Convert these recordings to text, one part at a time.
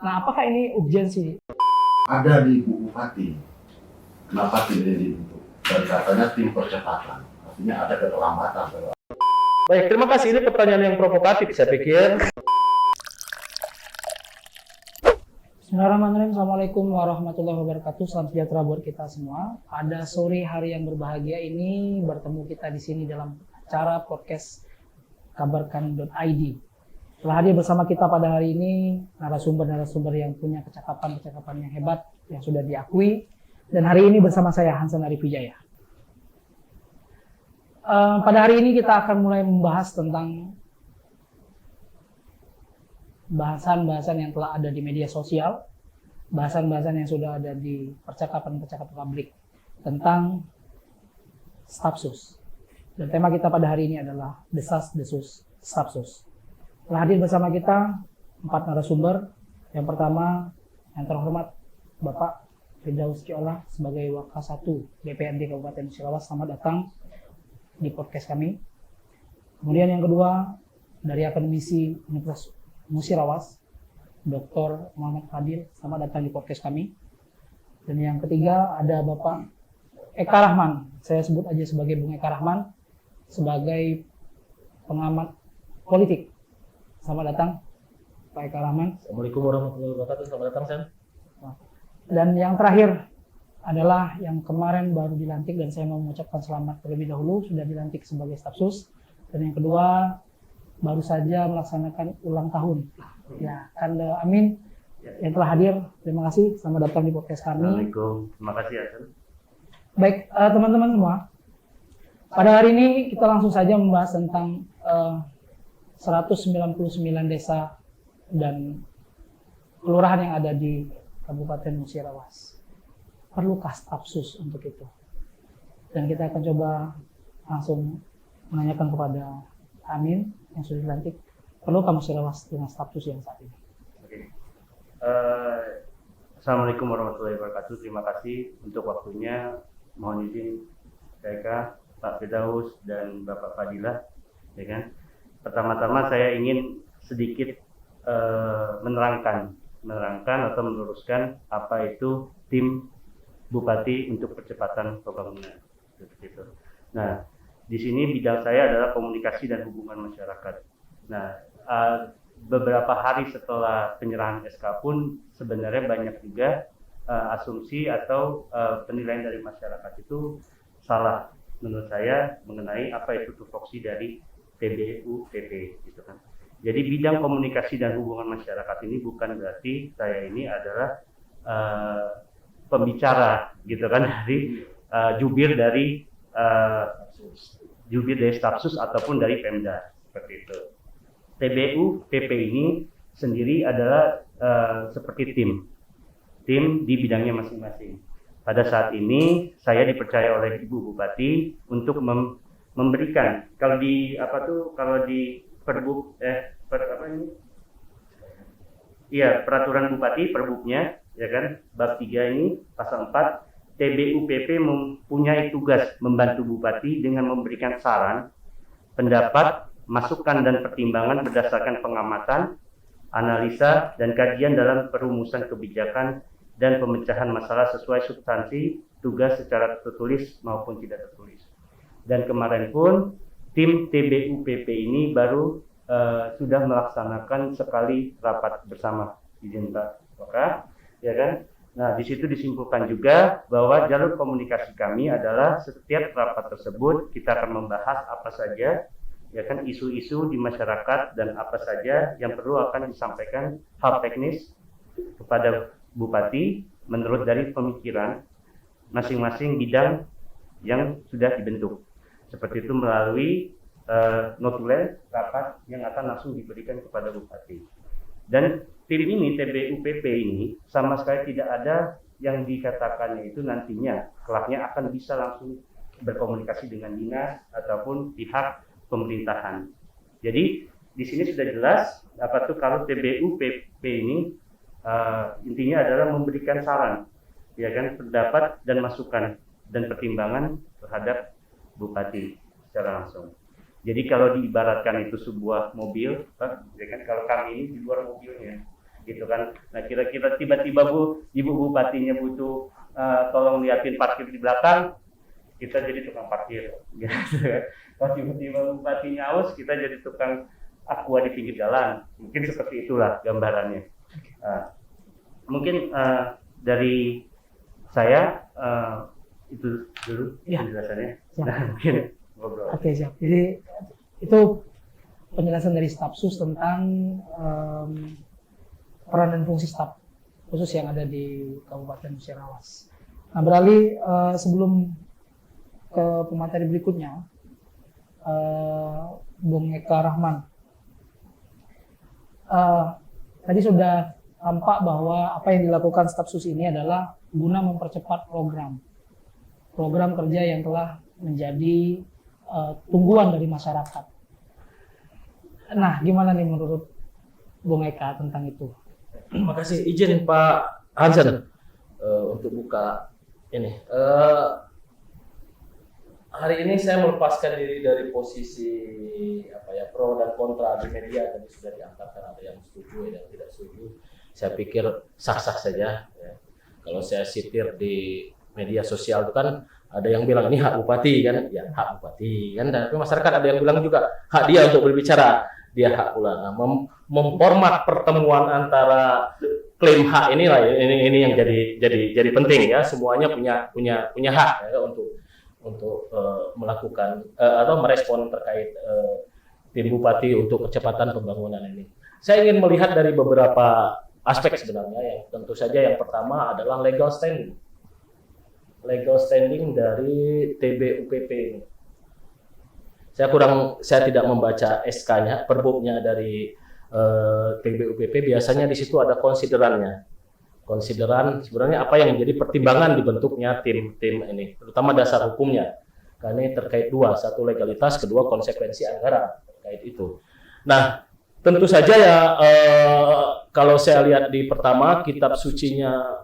Nah, apakah ini urgensi? Ada di Bu Bupati. Kenapa tim ini dibentuk? Dan katanya tim percepatan. Artinya ada keterlambatan. Baik, terima kasih. Ini pertanyaan yang provokatif, saya pikir. Bismillahirrahmanirrahim. Assalamualaikum warahmatullahi wabarakatuh. Salam sejahtera buat kita semua. Pada sore hari yang berbahagia ini bertemu kita di sini dalam acara podcast kabarkan.id. Telah hadir bersama kita pada hari ini narasumber-narasumber yang punya kecakapan yang hebat yang sudah diakui. Dan hari ini bersama saya Hansan Arif Wijaya. Pada hari ini kita akan mulai membahas tentang bahasan-bahasan yang telah ada di media sosial, bahasan-bahasan yang sudah ada di percakapan-percakapan publik tentang stafsus. Dan tema kita pada hari ini adalah desas-desus stafsus. Telah hadir bersama kita 4 narasumber. Yang pertama, yang terhormat Bapak Firdaus Ciola sebagai Wakasatu DPRD Kabupaten Musirawas. Selamat datang di podcast kami. Kemudian yang kedua, dari Akademisi Universitas Musirawas, Dr. Muhammad Fadil. Selamat datang di podcast kami. Dan yang ketiga ada Bapak Eka Rahman. Saya sebut aja sebagai Bung Eka Rahman sebagai pengamat politik. Selamat datang Pak Eka Rahman. Assalamualaikum warahmatullahi wabarakatuh. Selamat datang, Sam. Dan yang terakhir adalah yang kemarin baru dilantik dan saya mau mengucapkan selamat terlebih dahulu sudah dilantik sebagai stafsus. Dan yang kedua baru saja melaksanakan ulang tahun. Ya, Kanda Amin yang telah hadir. Terima kasih. Selamat datang di podcast kami. Assalamualaikum. Terima kasih, Hasan. Baik, teman-teman semua. Pada hari ini kita langsung saja membahas tentang 199 desa dan kelurahan yang ada di Kabupaten Musirawas. Perlukah stafsus untuk itu? Dan kita akan coba langsung menanyakan kepada Amin yang sudah dilantik, perlukah Musirawas dengan stafsus yang saat ini? Oke. Assalamualaikum warahmatullahi wabarakatuh. Terima kasih untuk waktunya. Mohon izin, Eka, Pak Firdaus, dan Bapak Fadilah. Ya kan? Pertama-tama saya ingin sedikit menerangkan atau meluruskan apa itu tim Bupati untuk percepatan pembangunan. Gitu. Nah, di sini bidang saya adalah komunikasi dan hubungan masyarakat. Nah, beberapa hari setelah penyerahan SK pun sebenarnya banyak juga asumsi atau penilaian dari masyarakat itu salah menurut saya mengenai apa itu tupoksi dari TBUPP gitu kan. Jadi bidang komunikasi dan hubungan masyarakat ini bukan berarti saya ini adalah pembicara gitu kan dari jubir dari stafsus ataupun dari Pemda seperti itu. TBUPP ini sendiri adalah seperti tim di bidangnya masing-masing. Pada saat ini saya dipercaya oleh Ibu Bupati untuk memberikan kalau di peraturan Bupati perbuknya ya kan bab 3 ini pasal 4 TBUPP mempunyai tugas membantu Bupati dengan memberikan saran, pendapat, masukan dan pertimbangan berdasarkan pengamatan, analisa dan kajian dalam perumusan kebijakan dan pemecahan masalah sesuai substansi tugas secara tertulis maupun tidak tertulis. Dan kemarin pun tim TBUPP ini baru sudah melaksanakan sekali rapat bersama izin Pak Waka, ya kan? Nah, di situ disimpulkan juga bahwa jalur komunikasi kami adalah setiap rapat tersebut kita akan membahas apa saja, ya kan, isu-isu di masyarakat dan apa saja yang perlu akan disampaikan hal teknis kepada Bupati menurut dari pemikiran masing-masing bidang yang sudah dibentuk. Seperti itu melalui notulen rapat yang akan langsung diberikan kepada Bupati. Dan tim ini, TBUPP ini, sama sekali tidak ada yang dikatakannya itu nantinya kelaknya akan bisa langsung berkomunikasi dengan dinas ataupun pihak pemerintahan. Jadi di sini sudah jelas apa tuh kalau TBUPP ini intinya adalah memberikan saran, ya kan, pendapat dan masukan dan pertimbangan terhadap Bupati secara langsung. Jadi kalau diibaratkan itu sebuah mobil, ya kan, kalau kami ini di luar mobilnya, gitu kan. Nah kira-kira tiba-tiba ibu bupatinya butuh tolong liatin parkir di belakang, kita jadi tukang parkir. Gitu. Kalau tiba-tiba bupatinya aus, kita jadi tukang aqua di pinggir jalan. Mungkin seperti itulah gambarannya. Mungkin dari saya itu dulu penjelasannya. Nah, mungkin ngobrol. Oke, siap. Jadi itu penjelasan dari Stafsus tentang peran dan fungsi staf khusus yang ada di Kabupaten Musirawas. Nah, beralih sebelum ke pemateri berikutnya, Bung Eka Rahman. Tadi sudah tampak bahwa apa yang dilakukan Stafsus ini adalah guna mempercepat program kerja yang telah menjadi tungguan dari masyarakat. Nah, gimana nih menurut Bung Eka tentang itu? Terima kasih, izin Pak Hansen untuk buka ini. Hari ini saya melepaskan diri dari posisi pro dan kontra di media. Tadi sudah diangkatkan, ada yang setuju, ada yang tidak setuju. Saya pikir sah-sah saja. Ya. Kalau saya sitir di media sosial itu kan ada yang bilang ini hak bupati kan, ya hak bupati kan. Tapi masyarakat ada yang bilang juga hak dia untuk berbicara, dia hak pula. Nah, memformat pertemuan antara klaim hak inilah ini yang jadi penting ya. Semuanya punya hak ya, untuk melakukan atau merespon terkait tim bupati untuk percepatan pembangunan ini. Saya ingin melihat dari beberapa aspek sebenarnya. Yang tentu saja yang pertama adalah legal standing dari TBUPP ini. Saya tidak membaca SK-nya, perbubnya dari TBUPP. Biasanya di situ ada konsideran sebenarnya apa yang menjadi pertimbangan dibentuknya tim ini, terutama dasar hukumnya. Karena ini terkait dua, satu legalitas, kedua konsekuensi anggaran terkait itu. Nah, tentu saja ya kalau saya lihat di pertama kitab sucinya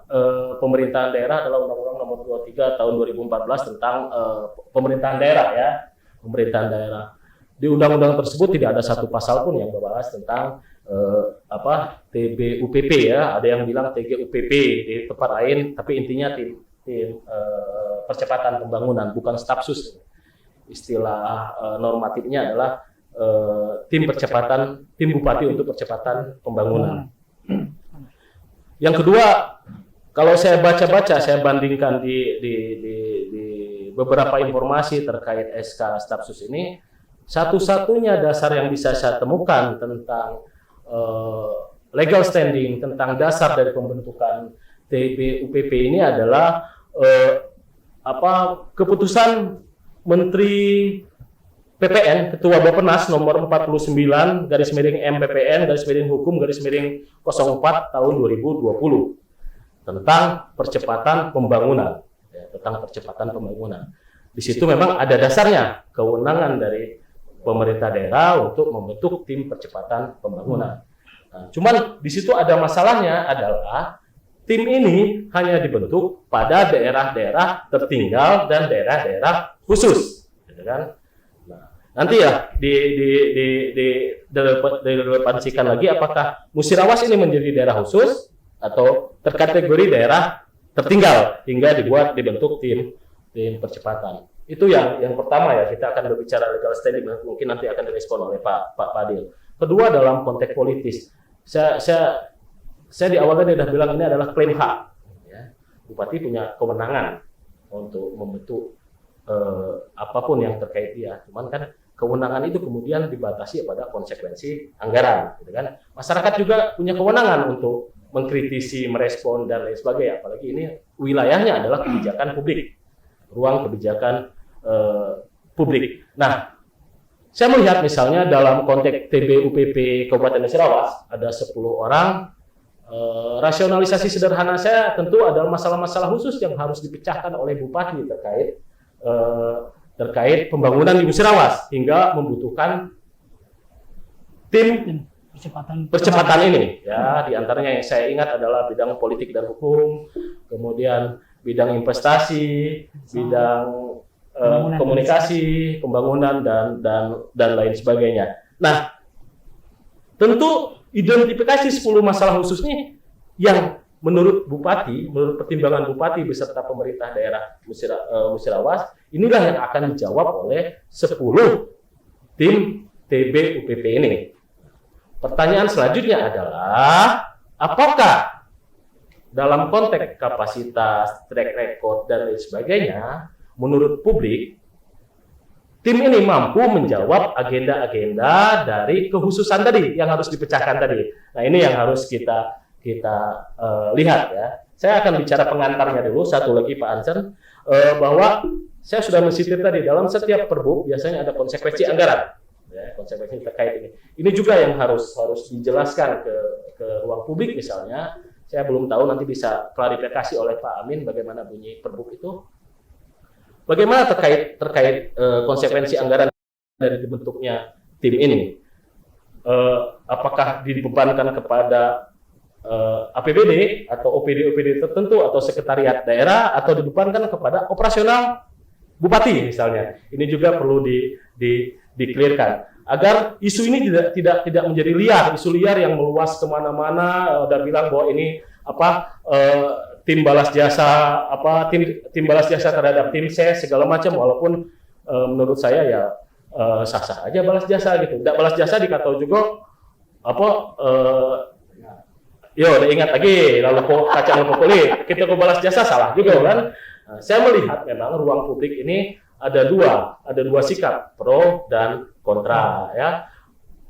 pemerintahan daerah adalah Undang-Undang Nomor 23 Tahun 2014 tentang pemerintahan daerah ya. Pemerintahan daerah. Di undang-undang tersebut tidak ada satu pasal pun yang membahas tentang TBUPP ya. Ada yang bilang TGUPP di tempat lain, tapi intinya tim percepatan pembangunan, bukan Stafsus. Istilah normatifnya adalah tim bupati untuk percepatan pembangunan. Yang kedua, kalau saya baca-baca, saya bandingkan di beberapa informasi terkait SK Stafsus ini, satu-satunya dasar yang bisa saya temukan tentang legal standing, tentang dasar dari pembentukan TBUPP ini adalah keputusan Menteri PPN, Ketua Bappenas nomor 49 /MPPN /Hukum/04 tahun 2020 tentang percepatan pembangunan. Di situ memang ada dasarnya kewenangan dari pemerintah daerah untuk membentuk tim percepatan pembangunan. Nah, cuman di situ ada masalahnya adalah tim ini hanya dibentuk pada daerah-daerah tertinggal dan daerah-daerah khusus, gitu kan? Nah, nanti ya direpancikan lagi apakah Musirawas ini menjadi daerah khusus atau terkategori daerah tertinggal hingga dibentuk tim percepatan. Itu yang pertama ya, kita akan berbicara legal standing, mungkin nanti akan direspon oleh Pak Fadil. Kedua, dalam konteks politis, saya di awalnya sudah bilang ini adalah klaim hak. Ya. Bupati punya kewenangan untuk membentuk apapun yang terkait dia. Cuman kan kewenangan itu kemudian dibatasi pada konsekuensi anggaran, gitu kan? Masyarakat juga punya kewenangan untuk mengkritisi, merespon dan lain sebagainya. Apalagi ini wilayahnya adalah kebijakan publik, ruang kebijakan publik. Nah, saya melihat misalnya dalam konteks TBUPP Kabupaten Musirawas ada 10 orang. Rasionalisasi sederhana saya tentu adalah masalah-masalah khusus yang harus dipecahkan oleh bupati terkait pembangunan di Musirawas hingga membutuhkan tim percepatan ini. Ya, di antaranya yang saya ingat adalah bidang politik dan hukum, kemudian bidang investasi, bidang komunikasi, pembangunan dan lain sebagainya. Nah, tentu identifikasi 10 masalah khusus nih yang menurut Bupati, menurut pertimbangan Bupati beserta pemerintah daerah Musirawas, inilah yang akan dijawab oleh 10 tim TBUPP ini. Pertanyaan selanjutnya adalah, apakah dalam konteks kapasitas, track record, dan lain sebagainya, menurut publik, tim ini mampu menjawab agenda-agenda dari kekhususan tadi yang harus dipecahkan tadi. Nah, ini yang harus kita lihat ya. Saya akan bicara pengantarnya dulu, satu lagi Pak Ansen, bahwa saya sudah mensitir tadi, dalam setiap perbuk biasanya ada konsekuensi anggaran. Ya, konsekuensi terkait ini. Ini juga yang harus dijelaskan ke ruang publik misalnya. Saya belum tahu, nanti bisa klarifikasi oleh Pak Amin bagaimana bunyi perbuk itu. Bagaimana terkait konsekuensi anggaran dari dibentuknya tim ini? Apakah dibebankan kepada APBD atau OPD tertentu atau sekretariat daerah, atau dibebankan kepada operasional bupati misalnya? Ini juga perlu di-clearkan agar isu ini tidak menjadi liar, isu liar yang meluas kemana-mana. Udah bilang bahwa ini tim balas jasa, tim balas jasa terhadap tim ses segala macam, walaupun menurut saya ya sah-sah aja balas jasa gitu. Tidak balas jasa dikatakan juga udah ingat lagi lalu kacang kulit, kita kok balas jasa salah juga kan. Saya melihat memang ruang publik ini ada dua sikap, pro dan kontra ya.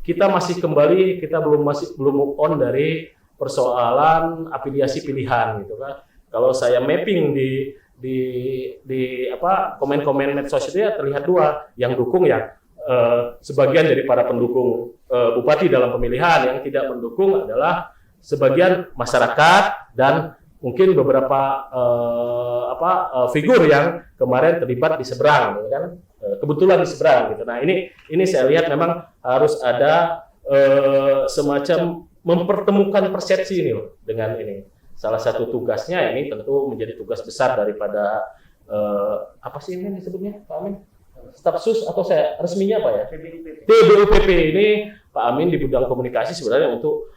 Kita masih kembali, kita belum move on dari persoalan afiliasi pilihan gitu kan. Kalau saya mapping di komen-komen medsos itu ya terlihat dua, yang dukung ya sebagian dari para pendukung bupati dalam pemilihan, yang tidak mendukung adalah sebagian masyarakat dan mungkin beberapa figur yang kemarin terlibat di seberang, gitu kan? Kebetulan di seberang gitu. Nah ini saya lihat memang harus ada semacam mempertemukan persepsi ini loh dengan ini. Salah satu tugasnya ini tentu menjadi tugas besar daripada apa sih ini disebutnya Pak Amin? Staf sus atau saya resminya apa ya? TBUPP ini Pak Amin di bidang komunikasi sebenarnya untuk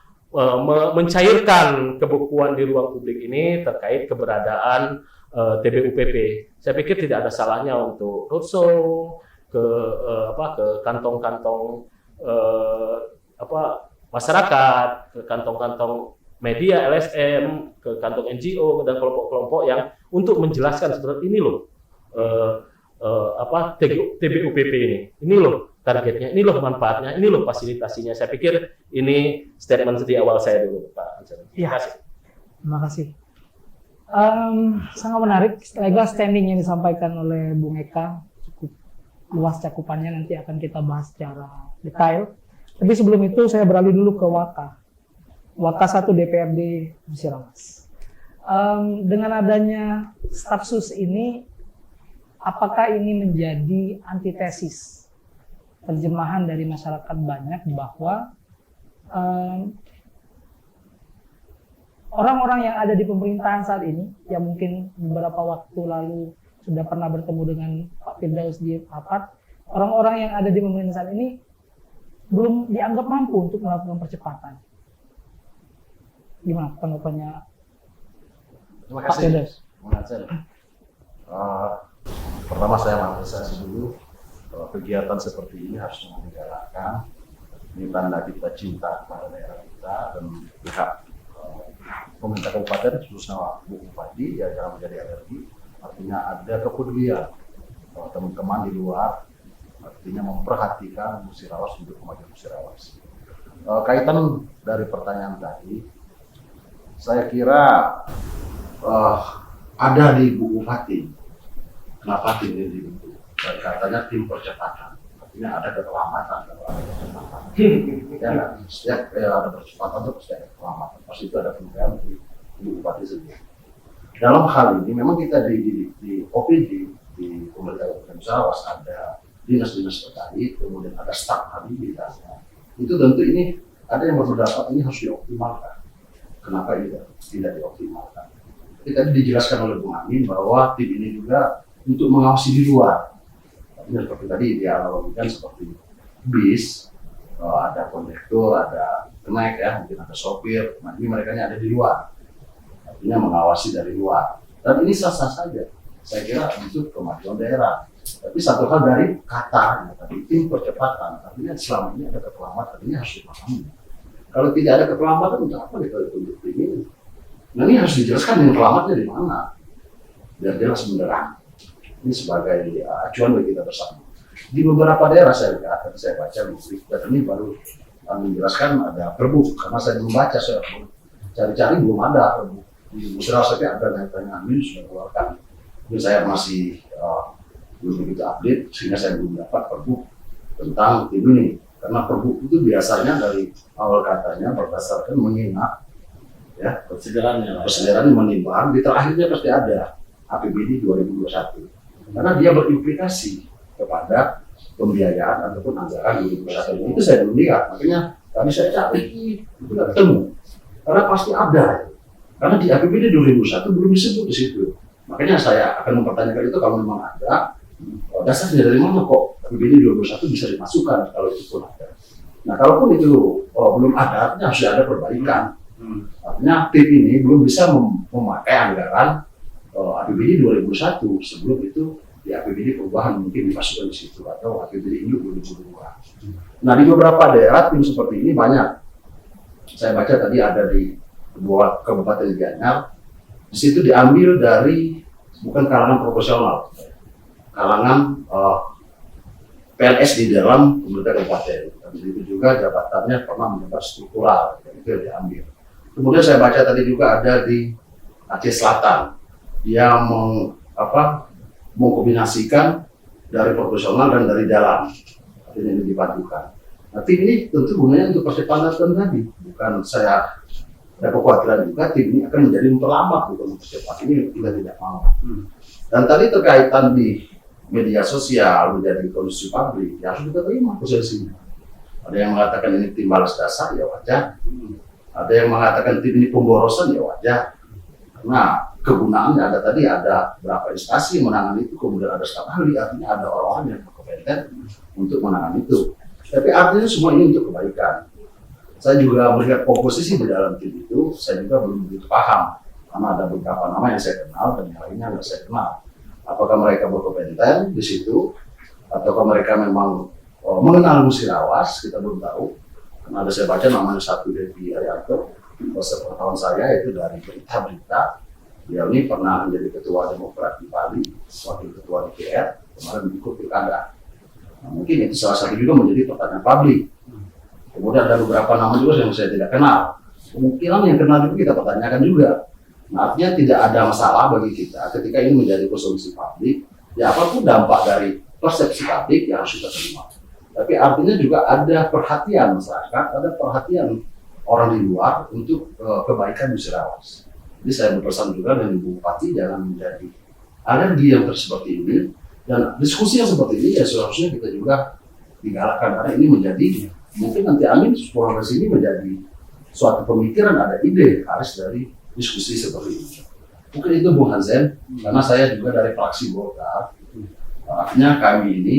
mencairkan kebukuan di ruang publik ini terkait keberadaan TBUPP. Saya pikir tidak ada salahnya untuk roadshow ke kantong-kantong masyarakat, ke kantong-kantong media LSM, ke kantong NGO dan kelompok-kelompok yang untuk menjelaskan sebenarnya ini loh TBUPP ini loh targetnya, ini loh manfaatnya, ini loh fasilitasinya. Saya pikir ini statement di awal saya dulu, Pak Ansen. Terima kasih. Terima kasih. Sangat menarik. Legal standing yang disampaikan oleh Bung Eka cukup luas cakupannya, nanti akan kita bahas secara detail. Tapi sebelum itu saya beralih dulu ke Waka 1 DPRD Musirawas. Dengan adanya staf sus ini, apakah ini menjadi antitesis terjemahan dari masyarakat banyak bahwa orang-orang yang ada di pemerintahan saat ini, yang mungkin beberapa waktu lalu sudah pernah bertemu dengan Pak Firdaus di rapat, orang-orang yang ada di pemerintahan saat ini belum dianggap mampu untuk melakukan percepatan. Gimana tanggapannya Pak Firdaus? Pertama saya mengapresiasi dulu kegiatan seperti ini harus menegakkan. Ini tanda kita cinta kepada daerah kita, dan pihak pemerintah kabupaten khususnya Bu Bupati ya jangan menjadi alergi. Artinya ada kepedulian teman-teman di luar, artinya memperhatikan Musirawas untuk kemajuan Musirawas. Kaitan dari pertanyaan tadi, saya kira ada di Bu Bupati kenapa tim ini dibentuk. Dan katanya tim percepatan, artinya ada keterlambatan kalau ada percepatan. Setiap ada percepatan itu pasti ada keterlambatan, pasti itu ada penilaian di Bupati sendiri. Dalam hal ini memang kita di OPD di pemerintah Kabupaten Musirawas ada dinas-dinas terkait, kemudian ada staf habilitasnya. Itu tentu ini ada yang berpendapat ini harus dioptimalkan. Kenapa ini tidak dioptimalkan? Tadi dijelaskan oleh Bung Amin bahwa tim ini juga untuk mengawasi di luar. Seperti tadi dianalogikan seperti bis, ada kondektur, ada kenaik ya, mungkin ada sopir. Nah ini mereka ada di luar, artinya mengawasi dari luar. Dan ini sah-sah saja. Saya kira itu kemajuan daerah. Tapi satu hal dari kata, ya, tadi tim percepatan, artinya selama ini ada keterlambatan, ini harus dipahami. Kalau tidak ada keterlambatan, untuk apa kita tunjuk tim ini? Nah ini harus dijelaskan yang terlambatnya di mana, biar jelas benderang. Ini sebagai acuan bagi kita bersama. Di beberapa daerah saya lihat, dan saya baca buku, dan ini baru menjelaskan ada perbu, karena saya belum baca, saya cari-cari belum ada perbu. Di Musyawarah tapi ada yang Amin sudah keluarkan. Jadi saya masih belum begitu update, sehingga saya belum dapat perbu tentang tim ini. Karena perbu itu biasanya dari awal katanya berdasarkan mengingat, ya, persediaan menimbang, di terakhirnya pasti ada APBD 2021. Karena dia berimplikasi kepada pembiayaan ataupun anggaran 2021. Itu saya belum lihat, makanya tadi saya cari, itu tidak ketemu. Karena pasti ada. Karena di APBD 2021 belum disebut di situ. Makanya saya akan mempertanyakan itu kalau memang ada, dasarnya dari mana kok APBD 2021 bisa dimasukkan kalau itu pun ada. Nah kalaupun itu belum ada, artinya harus ada perbaikan. Artinya tim ini belum bisa memakai anggaran APBD 2021 sebelum itu di APBD perubahan mungkin dimasukkan di situ atau APBD induk 2022. Nah di beberapa daerah tim seperti ini banyak. Saya baca tadi ada di sebuah kabupaten Gianyar, di situ diambil dari bukan kalangan profesional, kalangan PNS di dalam pemerintah kabupaten. Dan itu juga jabatannya pernah menjabat struktural, dan itu yang diambil. Kemudian saya baca tadi juga ada di Aceh Selatan, dia mengkombinasikan dari profesional dan dari dalam, artinya ini dipadukan. Nah tim ini tentu gunanya untuk percepatan tadi, bukan saya ada kekhawatiran juga tim ini akan menjadi memperlambat, bukan mempercepat, ini kita tidak mau. Dan tadi terkaitan di media sosial menjadi kondisi publik, ya harus kita terima posisinya. Ada yang mengatakan ini tim balas dasar, ya wajar. Ada yang mengatakan tim ini pemborosan, ya wajar. Karena kegunaannya ada tadi, ada berapa instansi yang menangani itu, kemudian ada staf ahli, artinya ada orang-orang yang berkompeten untuk menangani itu. Tapi artinya semua ini untuk kebaikan. Saya juga melihat komposisi di dalam tim itu, saya juga belum begitu paham. Karena ada beberapa nama yang saya kenal dan yang lainnya nggak saya kenal. Apakah mereka berkompeten di situ, ataukah mereka memang mengenal Musirawas, kita belum tahu. Karena ada saya baca namanya satu Devi Arianto, sepengetahuan saya itu dari berita-berita. Dia ini pernah menjadi ketua Demokrat di Bali, wakil ketua DPR, kemarin ikut pilkada. Nah, mungkin itu salah satu juga menjadi pertanyaan publik. Kemudian ada beberapa nama juga yang saya tidak kenal. Kemungkinan yang kenal itu kita pertanyakan juga. Nah, artinya tidak ada masalah bagi kita ketika ini menjadi konsumsi publik. Ya apapun dampak dari persepsi publik yang harus kita terima. Tapi artinya juga ada perhatian masyarakat, ada perhatian orang di luar untuk kebaikan Musirawas. Jadi saya berpesan juga dengan Ibu Bupati jangan menjadi alergi yang seperti ini, dan diskusi yang seperti ini ya seharusnya kita juga digalakkan, karena ini menjadi mungkin nanti Amin pulang ke sini menjadi suatu pemikiran, ada ide harus dari diskusi seperti ini. Mungkin itu Bung Hansen, karena saya juga dari fraksi Golkar, artinya kami ini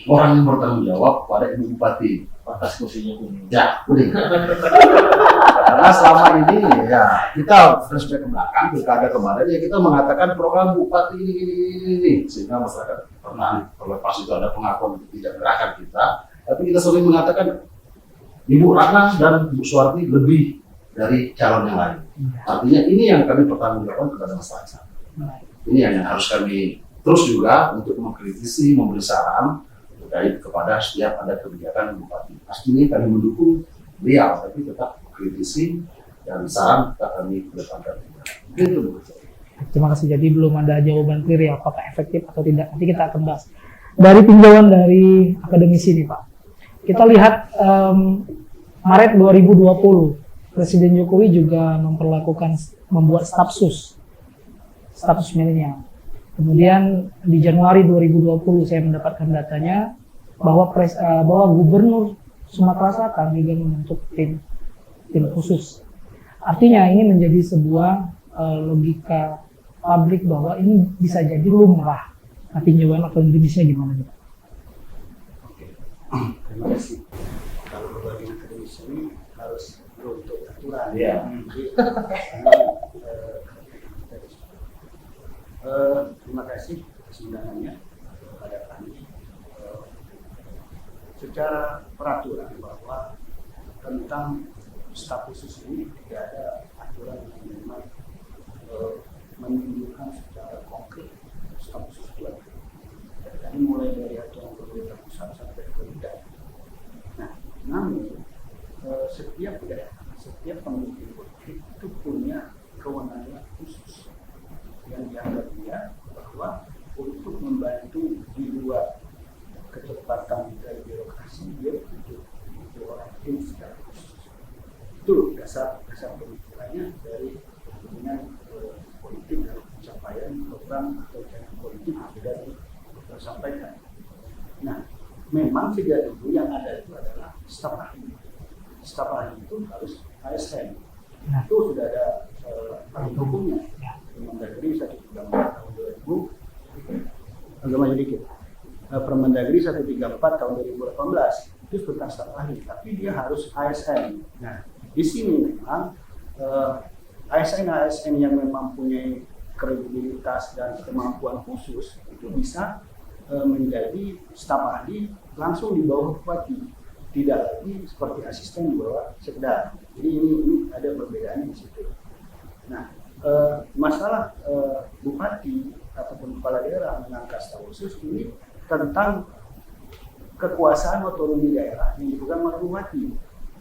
orang yang bertanggung jawab pada Ibu Bupati. Atas kursinya kuning. Ya, kuning. Karena selama ini ya kita flashback ke belakang, pilkada kemarin ya kita mengatakan program Bupati ini, sehingga masyarakat pernah terlepas itu ada pengakuan tidak gerakan kita, tapi kita sering mengatakan Ibu Ratna dan Bu Suwardi lebih dari calon yang lain. Artinya ini yang kami pertanggungjawabkan kepada masyarakat. Ini yang harus kami terus juga untuk mengkritisi, memberi saran terkait kepada setiap ada kebijakan Bupati. Pastinya kami mendukung beliau, tapi tetap kritisi dan saran kita kami kedepankan. Itu. Terima kasih. Jadi belum ada jawaban clear ya apakah efektif atau tidak. Nanti kita akan bahas. Dari tinjauan dari akademisi nih Pak, kita lihat Maret 2020 Presiden Jokowi juga membuat stafsus milenial. Kemudian di Januari 2020 saya mendapatkan datanya bahwa Gubernur Sumatera Selatan juga membentuk tim khusus. Artinya ini menjadi sebuah logika publik bahwa ini bisa jadi lumrah. Nah, tinjauan akademisnya gimana Pak? Terima kasih. peraturan. Iya. Jadi, terima kasih atas undangannya kepada kami. Secara peraturan bahwa tentang staf khusus ini tidak ada aturan yang memang menunjukkan secara konkret staf khusus itu ada. Jadi mulai dari aturan pemerintah pusat sampai ke daerah. Nah, namun setiap daerah, setiap pemimpin politik itu punya kewenangan khusus yang dianggap dia bahwa untuk membantu di luar kecepatan dari birokrasi dia butuh orang tim secara khusus. Itu dasar pemikirannya dari kepentingan politik dalam pencapaian program atau janji politik yang sudah disampaikan. Nah, memang sejak dulu yang ada itu adalah staf ahli. Staf ahli itu harus ASN. Itu sudah ada hukumnya. Permendagri 134 tahun 2000. Agak maju dikit. Permendagri 134 tahun 2018 itu tentang staf ahli, tapi dia harus ASN. Nah, di sini memang ASN yang memang punya kredibilitas dan kemampuan khusus itu bisa menjadi staf ahli langsung di bawah bupati, tidak lagi seperti asisten di bawah sekda. Jadi ini ada perbedaannya di situ. Nah, masalah bupati ataupun kepala daerah mengangkat staf khusus ini tentang kekuasaan otonomi daerah yang dipegang oleh bupati.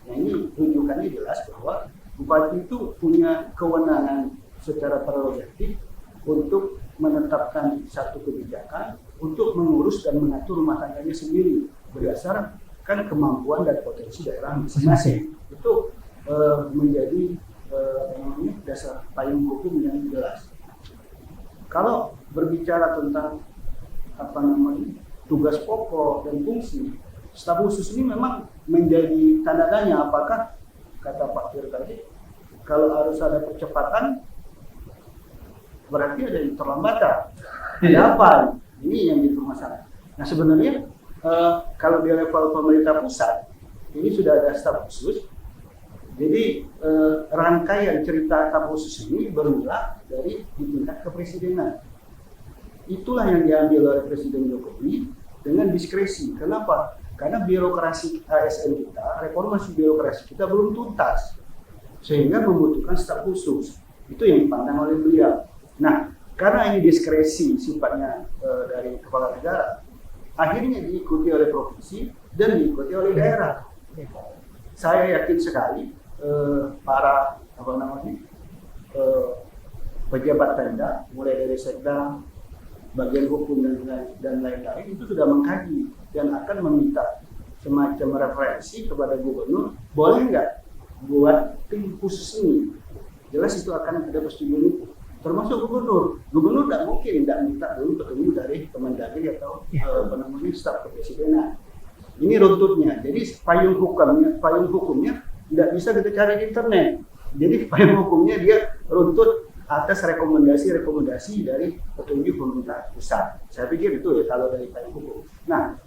Nah, ini rujukannya jelas bahwa bupati itu punya kewenangan secara prerogatif untuk menetapkan satu kebijakan, untuk mengurus dan mengatur rumah tangganya sendiri berdasarkan kemampuan dan potensi daerah masing-masing. Itu menjadi dasar payung hukum yang jelas. Kalau berbicara tentang tugas pokok dan fungsi, staf khusus ini memang menjadi tanda tanya apakah kata Pak Fir tadi kalau harus ada percepatan berarti ada keterlambatan. Ada apa? Ini yang jadi masalah. Nah, sebenarnya kalau di level pemerintah pusat ini sudah ada staf khusus. Jadi rangkaian cerita staf khusus ini bermula dari di tingkat kepresidenan. Itulah yang diambil oleh Presiden Jokowi dengan diskresi. Kenapa? Karena birokrasi ASN kita, reformasi birokrasi kita belum tuntas, sehingga membutuhkan staf khusus. Itu yang dipandang oleh beliau. Nah, karena ini diskresi sifatnya dari kepala negara, akhirnya diikuti oleh provinsi dan diikuti oleh daerah. Saya yakin sekali para pejabat Pemda, mulai dari sekda, bagian hukum dan lain-lain itu sudah mengkaji dan akan meminta semacam referensi kepada gubernur, boleh nggak buat tim khusus ini? Jelas itu akan ada persetujuan itu, termasuk gubernur. Gubernur tidak mungkin tidak minta dulu ketemu dari Kemendagri atau staf kepresidenan. Ini runtutnya. Jadi payung hukumnya tidak bisa kita cari di internet. Jadi payung hukumnya dia runtut atas rekomendasi dari petunjuk pemerintah pusat. Saya pikir itu ya kalau dari payung hukum. Nah,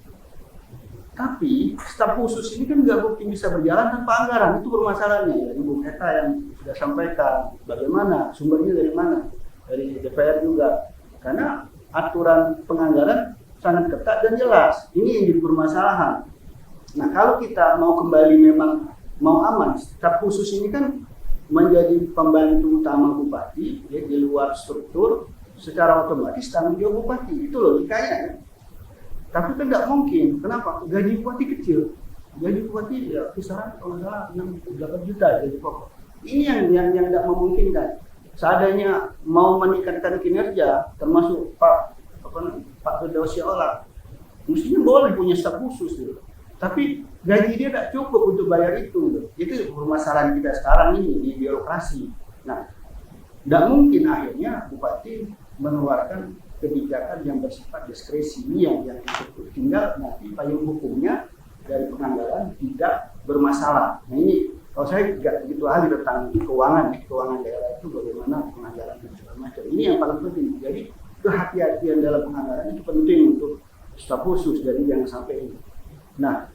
tapi staf khusus ini kan nggak mungkin bisa berjalan tanpa anggaran. Itu permasalahannya ya. Ibu Meta yang sudah sampaikan bagaimana sumbernya dari mana, dari DPR juga. Karena aturan penganggaran sangat ketat dan jelas. Ini yang jadi permasalahan. Nah, kalau kita mau kembali memang mau aman, staf khusus ini kan menjadi pembantu utama bupati ya, di luar struktur, secara otomatis tanggung jawab bupati. Itu logikanya kan. Tapi kan tidak mungkin. Kenapa? Gaji bupati kecil. Gaji bupati ya kisaran kalau salah 6-8 juta gaji pokok. Ini yang tidak memungkinkan. Seandainya mau meningkatkan kinerja, termasuk Pak Firdaus Syiola, mestinya boleh punya staf khusus gitu. Tapi gaji dia tidak cukup untuk bayar itu. Gitu. Itu permasalahan kita sekarang ini di birokrasi. Nah, tidak mungkin akhirnya bupati mengeluarkan kebijakan yang bersifat diskresi yang tinggal nanti payung hukumnya dari penganggaran tidak bermasalah. Nah ini kalau saya tidak begitu ahli tentang keuangan daerah itu bagaimana penganggaran dan segala macam. Ini yang paling penting. Jadi kehati-hatian dalam penganggaran itu penting untuk staf khusus. Jadi jangan sampai ini. Nah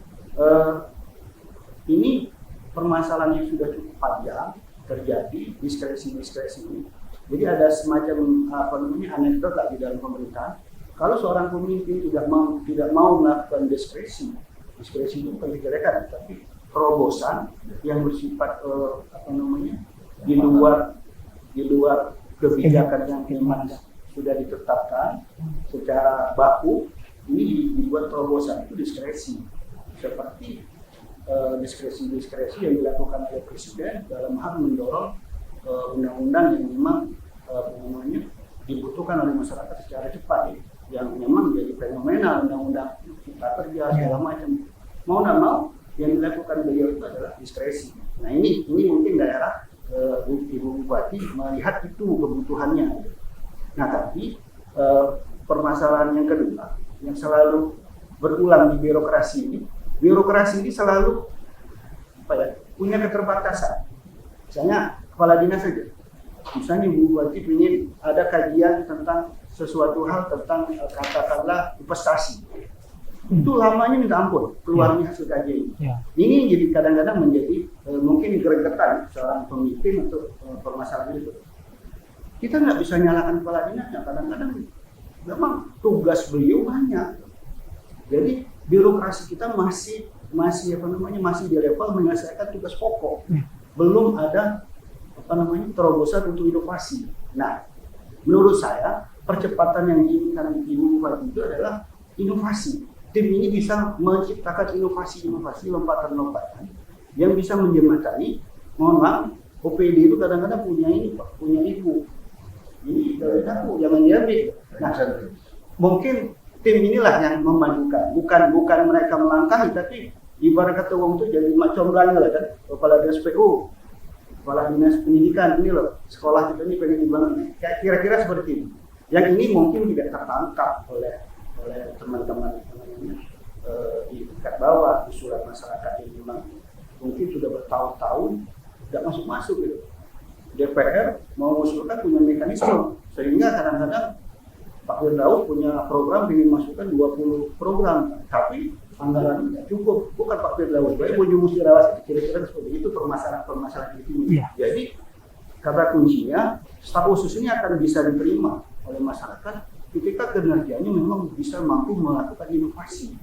ini permasalahan yang sudah cukup panjang. terjadi diskresi ini. Jadi ada semacam anekdot di dalam pemerintahan. Kalau seorang pemimpin tidak mau melakukan diskresi itu bukan kejelekan, tapi terobosan yang bersifat di luar kebijakan yang memang sudah ditetapkan secara baku, ini dibuat terobosan, itu diskresi. Seperti diskresi yang dilakukan oleh Presiden dalam hal mendorong undang-undang yang memang dibutuhkan oleh masyarakat secara cepat, yang memang menjadi fenomenal, undang-undang cipta kerja segala macam. Mau tidak mau yang dilakukan beliau itu adalah diskresi. Nah ini mungkin daerah Ibu Bupati melihat itu kebutuhannya. Nah tapi permasalahan yang kedua yang selalu berulang di birokrasi ini selalu punya keterbatasan. Misalnya kepala dinas saja, misalnya Ibu Bupati ingin ada kajian tentang sesuatu hal tentang katakanlah investasi, itu lamanya minta ampun keluarnya hasil kajian. Ini jadi kadang-kadang menjadi mungkin gregetan seorang pemimpin untuk permasalahan itu. Kita nggak bisa nyalakan kepala dinasnya, kadang-kadang memang tugas beliau banyak. Jadi birokrasi kita masih di level menyelesaikan tugas pokok. Belum ada terobosan untuk inovasi. Nah, menurut saya percepatan yang diinginkan Ibu Bupati itu adalah inovasi. Tim ini bisa menciptakan inovasi, lompatan-lompatan yang bisa menjembatani. Mohon maaf, OPD itu kadang-kadang punya ibu. Ini aku jangan diambil. Nah, mungkin tim inilah yang memajukan, bukan mereka melangkahi, tapi ibarat kata uang itu jadi macam lain lah kan. Kepala dinas PU, kepala dinas pendidikan, ini loh sekolah kita ini pengen dibangun. Kira-kira seperti ini. Yang ini mungkin tidak tertangkap oleh teman-teman di tingkat bawah, di surat masyarakat yang memang mungkin sudah bertahun-tahun tidak masuk gitu. DPR mau mengusulkan punya mekanisme, sehingga kadang-kadang Pak Firdaus punya program ingin masukkan 20 program, tapi anggaran tidak cukup. Bukan Pak Firdaus, baik punya Musirawas, kira-kira seperti itu permasalahan itu. Jadi kata kuncinya, staf khusus ini akan bisa diterima oleh masyarakat ketika kinerjanya memang bisa mampu melakukan inovasi.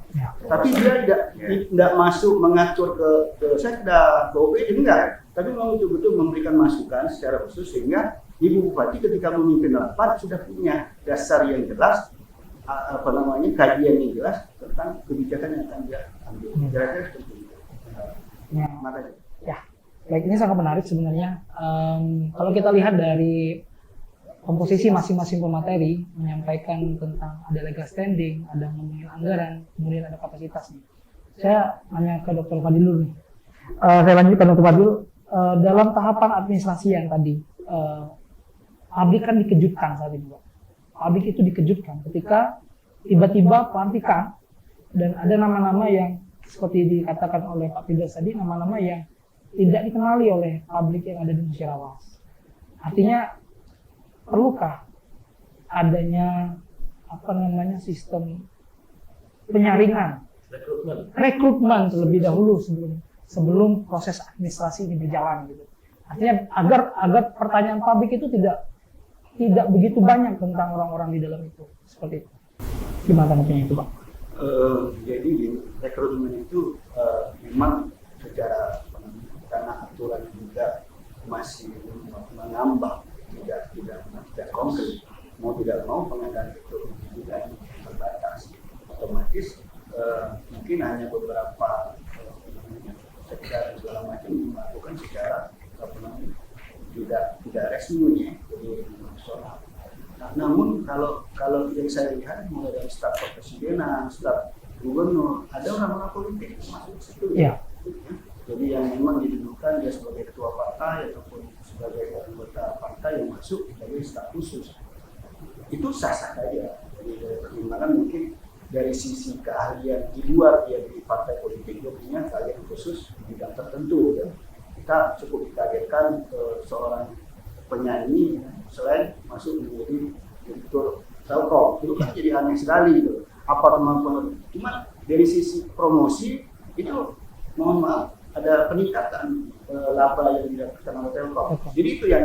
Tapi dia tidak masuk mengatur ke sekda, ke OPD, enggak. Tapi memang betul-betul memberikan masukan secara khusus sehingga Ibu Bupati ketika memimpin rapat sudah punya dasar yang jelas, kajian yang jelas tentang kebijakan yang akan dia ambil. Kira-kira seperti itu. Makanya. Ya, baik, ini sangat menarik sebenarnya. Kalau kita lihat dari komposisi masing-masing pemateri menyampaikan tentang ada legal standing, ada ngomongin anggaran, kemudian ada kapasitasnya. Saya nanya ke Dr. Fadil dulu nih. Saya lanjutkan Dr. Fadil. Dalam tahapan administrasi yang tadi, publik kan dikejutkan saat ini, Pak. Publik itu dikejutkan ketika tiba-tiba pelantikan dan ada nama-nama yang seperti dikatakan oleh Pak Firdaus tadi, nama-nama yang tidak dikenali oleh publik yang ada di Musirawas. Artinya, perlukah adanya sistem penyaringan, rekrutmen terlebih dahulu sebelum proses administrasi ini berjalan gitu. Artinya agar pertanyaan publik itu tidak begitu banyak tentang orang-orang di dalam itu. Seperti itu. Gimana tanggapannya itu, Pak? Jadi rekrutmen itu memang secara karena aturan juga masih mengambang, tidak konkret. Mau tidak mau pengadaan rekrutmen juga terbatas. Otomatis mungkin hanya beberapa sektor segala macam melakukan secara tidak resmi, jadi nasional. Nah, namun kalau yang saya lihat mulai dari staf kepresidenan, staf gubernur, ada orang-orang politik masuk ke situ. Jadi yang memang didudukan dia sebagai ketua partai ataupun sebagai anggota partai yang masuk sebagai staf khusus. Itu sah-sah saja. Jadi dari pertimbangan mungkin dari sisi keahlian di luar dia di partai politik, dia punya keahlian khusus di bidang tertentu. Ya. Kita cukup dikagetkan seorang penyanyi selain masuk menjadi direktur Telkom, itu kan jadi aneh sekali gitu. Apa kemampuan? Cuma dari sisi promosi itu mohon maaf ada peningkatan laba yang didapatkan oleh Telkom. Jadi itu yang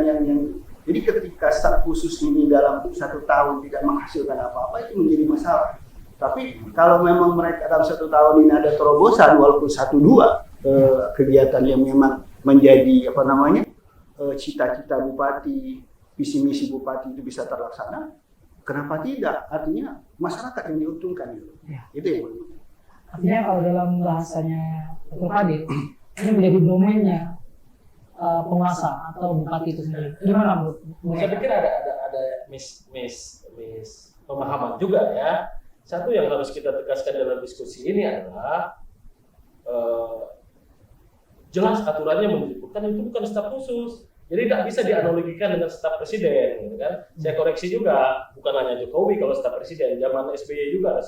jadi ketika staf khusus ini dalam 1 tahun tidak menghasilkan apa-apa itu menjadi masalah. Tapi kalau memang mereka dalam 1 tahun ini ada terobosan walaupun 1-2 kegiatan yang memang menjadi cita-cita bupati, visi misi bupati itu bisa terlaksana, kenapa tidak? Artinya masyarakat yang diuntungkan gitu. Ya. Itu yang Artinya kalau dalam bahasanya Dr. Fadil, ini menjadi domainnya penguasa atau bupati itu sendiri. Gimana Bu? Saya pikir ada mis pemahaman juga ya. Satu yang harus kita tegaskan dalam diskusi ini adalah jelas aturannya menyebutkan itu bukan staf khusus. Jadi tidak bisa dianalogikan dengan staf presiden, gitu kan? Saya koreksi juga, bukan hanya Jokowi kalau staf presiden, zaman SBY juga ada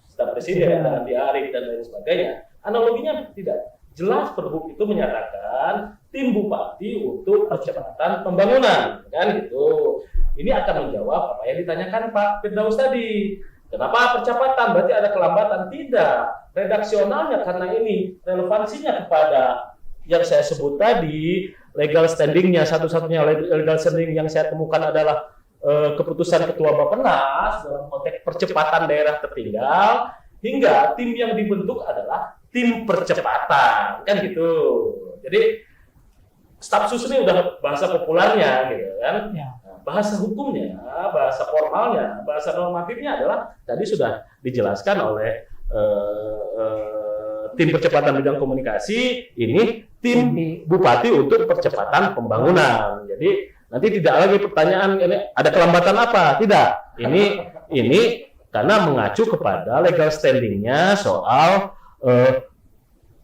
staf presiden, Andi Arief dan lain sebagainya. Analoginya tidak. Jelas Pergub itu menyatakan tim bupati untuk percepatan pembangunan, kan gitu. Ini akan menjawab apa yang ditanyakan Pak Firdaus tadi. Kenapa percepatan? Berarti ada kelambatan? Tidak. Redaksionalnya karena ini relevansinya kepada yang saya sebut tadi, legal standingnya, satu-satunya legal standing yang saya temukan adalah keputusan Ketua Bappenas dalam konteks percepatan daerah tertinggal, hingga tim yang dibentuk adalah tim percepatan, kan gitu. Jadi staf sus ini udah bahasa populernya, gitu kan. Ya. Bahasa hukumnya, bahasa formalnya, bahasa normatifnya adalah tadi sudah dijelaskan oleh tim percepatan bidang komunikasi, ini tim bupati untuk percepatan pembangunan. Jadi nanti tidak lagi pertanyaan ini ada kelambatan apa? Tidak. Ini karena mengacu kepada legal standingnya soal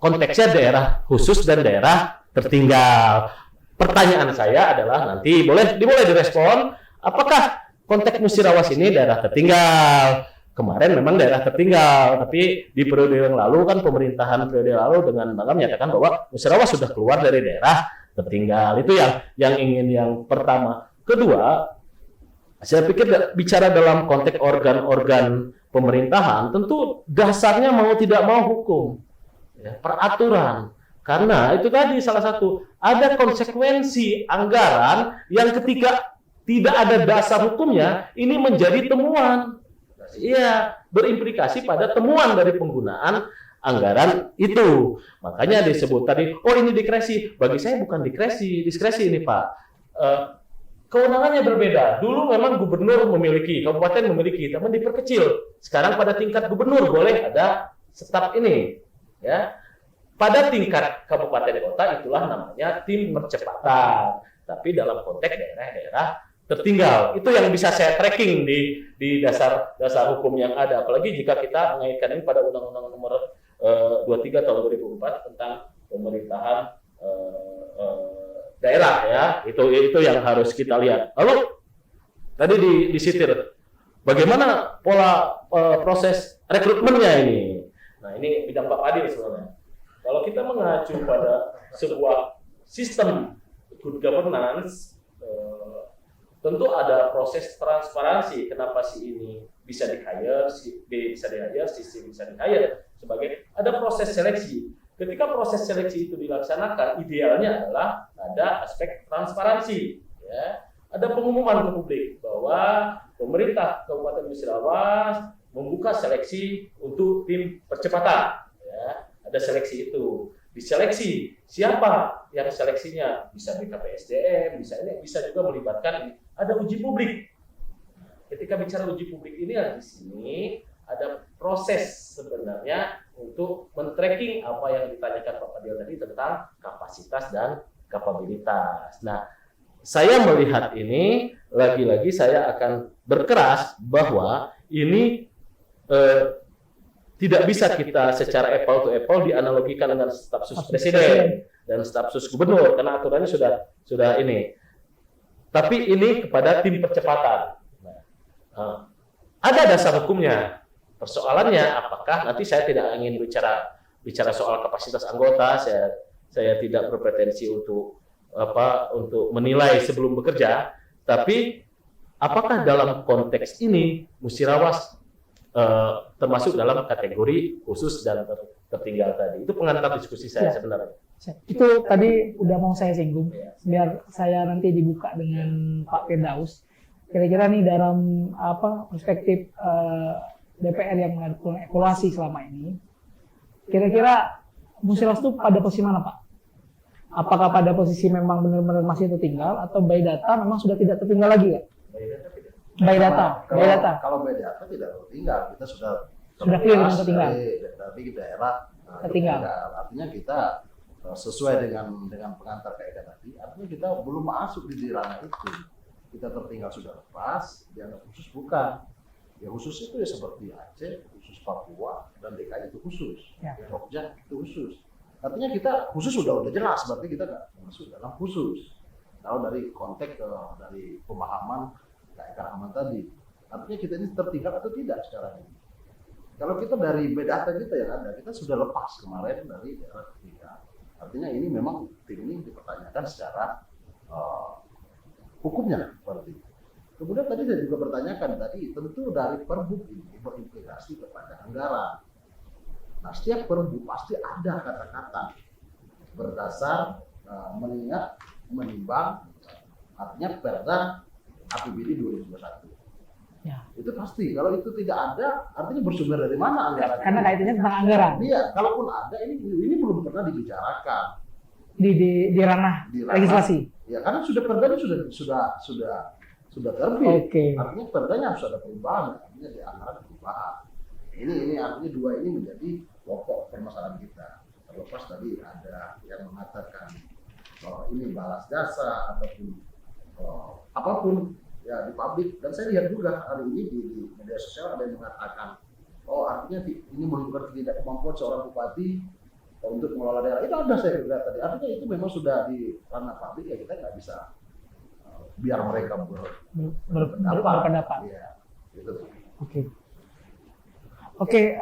konteksnya daerah khusus dan daerah tertinggal. Pertanyaan saya adalah nanti dimulai direspon, apakah konteks Musirawas ini daerah tertinggal? Kemarin memang daerah tertinggal, tapi di periode yang lalu kan pemerintahan periode lalu dengan bangga menyatakan bahwa Musirawas sudah keluar dari daerah tertinggal. Itu yang ingin yang pertama. Kedua, saya pikir bicara dalam konteks organ-organ pemerintahan, tentu dasarnya mau tidak mau hukum, ya, peraturan. Karena itu tadi salah satu, ada konsekuensi anggaran yang ketika tidak ada dasar hukumnya, ini menjadi temuan. Iya, berimplikasi pada temuan dari penggunaan anggaran itu. Makanya disebut tadi, oh ini diskresi. Bagi saya bukan diskresi ini Pak. Kewenangannya berbeda. Dulu memang gubernur memiliki, kabupaten memiliki, tapi diperkecil. Sekarang pada tingkat gubernur boleh ada staf ini. Ya. Pada tingkat kabupaten kota itulah namanya tim percepatan. Tapi dalam konteks daerah-daerah tertinggal, itu yang bisa saya tracking di dasar hukum yang ada. Apalagi jika kita mengaitkan ini pada Undang-Undang Nomor 23 tahun 2004 tentang pemerintahan daerah, ya. Itu yang harus kita lihat. Lalu tadi disitir bagaimana pola proses rekrutmennya ini. Nah, ini bidang Pak Fadil sebenarnya. Kalau kita mengacu pada sebuah sistem good governance, tentu ada proses transparansi. Kenapa si ini bisa di-hire, si B bisa di-hire, si C bisa di-hire. Sebagai ada proses seleksi. Ketika proses seleksi itu dilaksanakan, idealnya adalah ada aspek transparansi. Ya. Ada pengumuman ke publik bahwa pemerintah Kabupaten Musirawas membuka seleksi untuk tim percepatan. Ya. Ada seleksi itu. Diseleksi siapa yang seleksinya, bisa BKPSDM, bisa juga melibatkan ada uji publik. Ketika bicara uji publik ini di sini ada proses sebenarnya untuk men-tracking apa yang ditanyakan Pak Fadil tadi tentang kapasitas dan kapabilitas. Nah, saya melihat ini lagi-lagi saya akan berkeras bahwa ini tidak bisa kita secara apple to apple dianalogikan dengan staf sus presiden dan staf sus gubernur karena aturannya sudah ini. Tapi ini kepada tim percepatan. Nah, ada dasar hukumnya. Persoalannya apakah nanti saya tidak ingin bicara soal kapasitas anggota, saya tidak berpretensi untuk menilai sebelum bekerja, tapi apakah dalam konteks ini Musirawas termasuk dalam kategori khusus dan tertinggal tadi. Itu pengantar diskusi saya sebenarnya. Itu tadi udah mau saya singgung, biar saya nanti dibuka dengan Pak Firdaus. Kira-kira nih dalam perspektif DPR yang melakukan evaluasi selama ini, kira-kira Musyawarah itu pada posisi mana, Pak? Apakah pada posisi memang benar-benar masih tertinggal atau by data memang sudah tidak tertinggal lagi, Kak? By data, Kalau by data tidak tertinggal, kita sudah clear dengan tertinggal. Dari daerah Tertinggal. Artinya kita sesuai dengan pengantar kaidah tadi, artinya kita belum masuk di ranah itu. Kita tertinggal sudah lepas, dianggap khusus bukan. Ya khusus itu ya seperti Aceh, khusus Papua, dan DKI itu khusus. Ya. Jogja itu khusus. Artinya kita khusus sudah jelas, berarti kita nggak masuk dalam khusus. Kalau dari konteks dari pemahaman kayak Rahman tadi, artinya kita ini tertinggal atau tidak sekarang ini. Kalau kita dari data kita yang ada, kita sudah lepas kemarin dari daerah ketiga. Artinya ini memang tim ini dipertanyakan secara hukumnya berarti. Kemudian tadi saya juga bertanyakan tadi, tentu dari Perbup ini berimplikasi kepada anggaran. Nah, setiap Perbup pasti ada kata-kata berdasar mengingat, menimbang, artinya perda APBD 2021. Ya. Itu pasti. Kalau itu tidak ada, artinya bersumber dari mana anggaran? Karena kaitannya tentang anggaran Iya, kalaupun ada, ini belum pernah dibicarakan di ranah legislasi. Ya, karena sudah perda ini sudah terbit. Oke. Artinya perdanya harus ada perubahan, artinya di anggaran perubahan. Ini artinya dua ini menjadi pokok permasalahan kita. Terlepas tadi ada yang mengatakan ini balas jasa ataupun apapun ya di publik, dan saya lihat juga hari ini di media sosial ada yang mengatakan artinya ini menunjukkan ketidakmampuan seorang bupati untuk mengelola daerah. Itu ada saya lihat tadi. Artinya itu memang sudah di ranah publik, ya kita nggak bisa biar mereka berpendapat. Ya, gitu. Oke,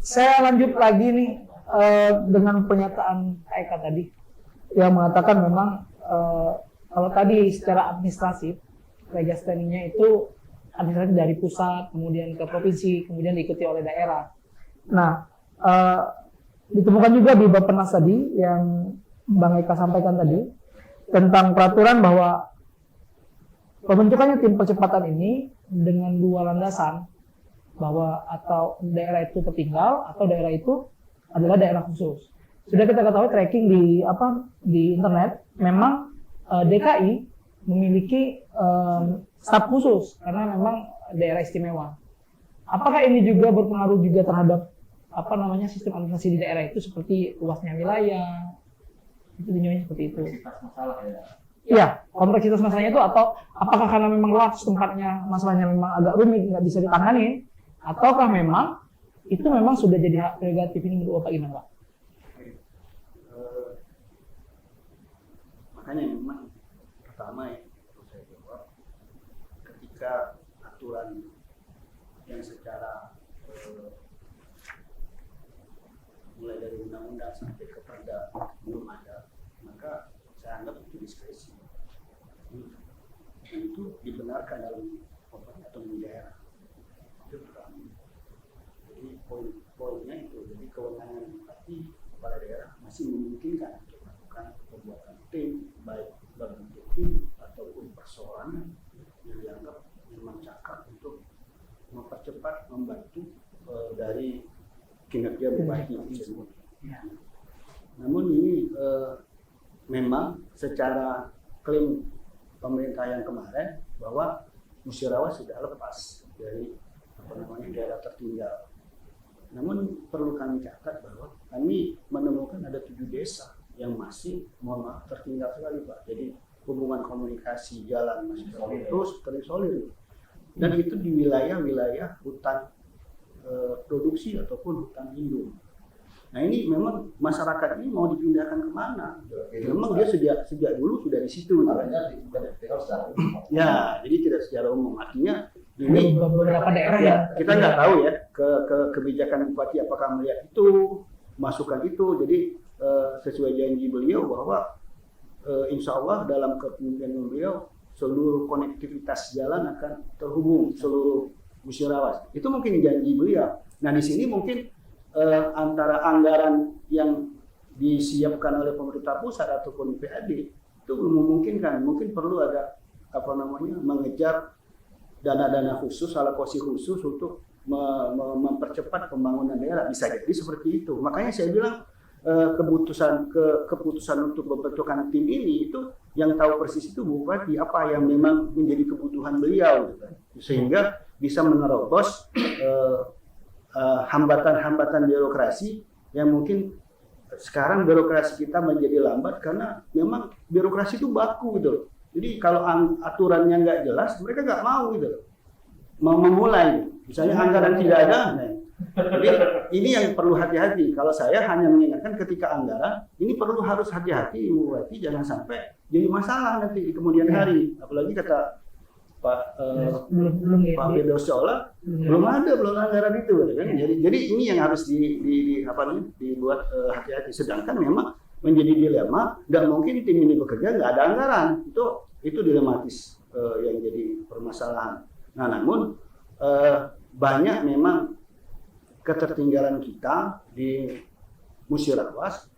saya lanjut lagi nih dengan pernyataan Eka tadi yang mengatakan memang kalau tadi secara administratif legislasinya itu administratif dari pusat, kemudian ke provinsi, kemudian diikuti oleh daerah. Nah, ditemukan juga di Bappenas tadi yang Bang Eka sampaikan tadi tentang peraturan bahwa pembentukannya tim percepatan ini dengan dua landasan, bahwa atau daerah itu tertinggal atau daerah itu adalah daerah khusus. Sudah kita ketahui tracking di internet, memang DKI memiliki staf khusus karena memang daerah istimewa. Apakah ini juga berpengaruh juga terhadap sistem administrasi di daerah itu seperti luasnya wilayah? Itu dinilai seperti itu. Masalah ya. Iya, kompleksitas masalahnya itu, atau apakah karena memang luas tempatnya, masalahnya memang agak rumit, nggak bisa ditangani, ataukah memang itu memang sudah jadi hak prerogatif ini menurut Bapak gimana, Pak? Makanya memang pertama ya, saya jawab, ketika aturan yang secara mulai dari undang-undang sampai ke perda belum ada, maka saya anggap itu diskresi. Dan itu dibenarkan dalam otonomi daerah. Itu pertama. Jadi poinnya itu, jadi kewenangan bupati kepala daerah masih memungkinkan untuk melakukan pembuatan tim, baik berbentuk tim ataupun persoalan yang dianggap memang cakap untuk mempercepat, membantu dari kinerja bupati tersebut. Namun ini memang secara klaim pemerintah yang kemarin bahwa Musyawarah sudah lepas dari daerah tertinggal. Namun perlu kami catat bahwa kami menemukan ada 7 desa yang masih tertinggal sekali, Pak. Jadi hubungan komunikasi jalan masih terus terisolir. Dan itu di wilayah-wilayah hutan produksi ataupun hutan lindung. Nah ini memang masyarakat ini mau dipindahkan kemana? Memang dia sejak dulu sudah di situ. Ya, jadi tidak secara umum. Artinya ini beberapa daerah ya kita nggak tahu ya kebijakan bupati apakah melihat itu, masukan itu. Jadi sesuai janji beliau bahwa insya Allah dalam kepemimpinan beliau seluruh konektivitas jalan akan terhubung seluruh Musyawarah. Itu mungkin janji beliau. Nah di sini mungkin antara anggaran yang disiapkan oleh pemerintah pusat ataupun PAD itu belum memungkinkan. Mungkin perlu ada mengejar dana-dana khusus, alokasi khusus untuk mempercepat pembangunan daerah. Bisa jadi seperti itu. Makanya saya bilang keputusan untuk membentukkan tim ini itu yang tahu persis itu Bupati apa yang memang menjadi kebutuhan beliau gitu. Sehingga bisa menerobos hambatan-hambatan birokrasi yang mungkin sekarang birokrasi kita menjadi lambat karena memang birokrasi itu baku gitu loh. Jadi kalau aturannya nggak jelas mereka nggak mau gitu loh. Mau memulai misalnya anggaran tidak ada. Nah, jadi ini yang perlu hati-hati. Kalau saya hanya mengingatkan ketika anggaran ini harus hati-hati Ibu Bupati, jangan sampai jadi masalah nanti di kemudian hari. Apalagi kata Pak Pak Firdausyola belum ada anggaran itu kan. Jadi ini yang harus dibuat hati-hati. Sedangkan memang menjadi dilema, nggak mungkin tim ini bekerja nggak ada anggaran. Itu dilematis yang jadi permasalahan. Nah, namun banyak memang ketertinggalan kita di Musirawas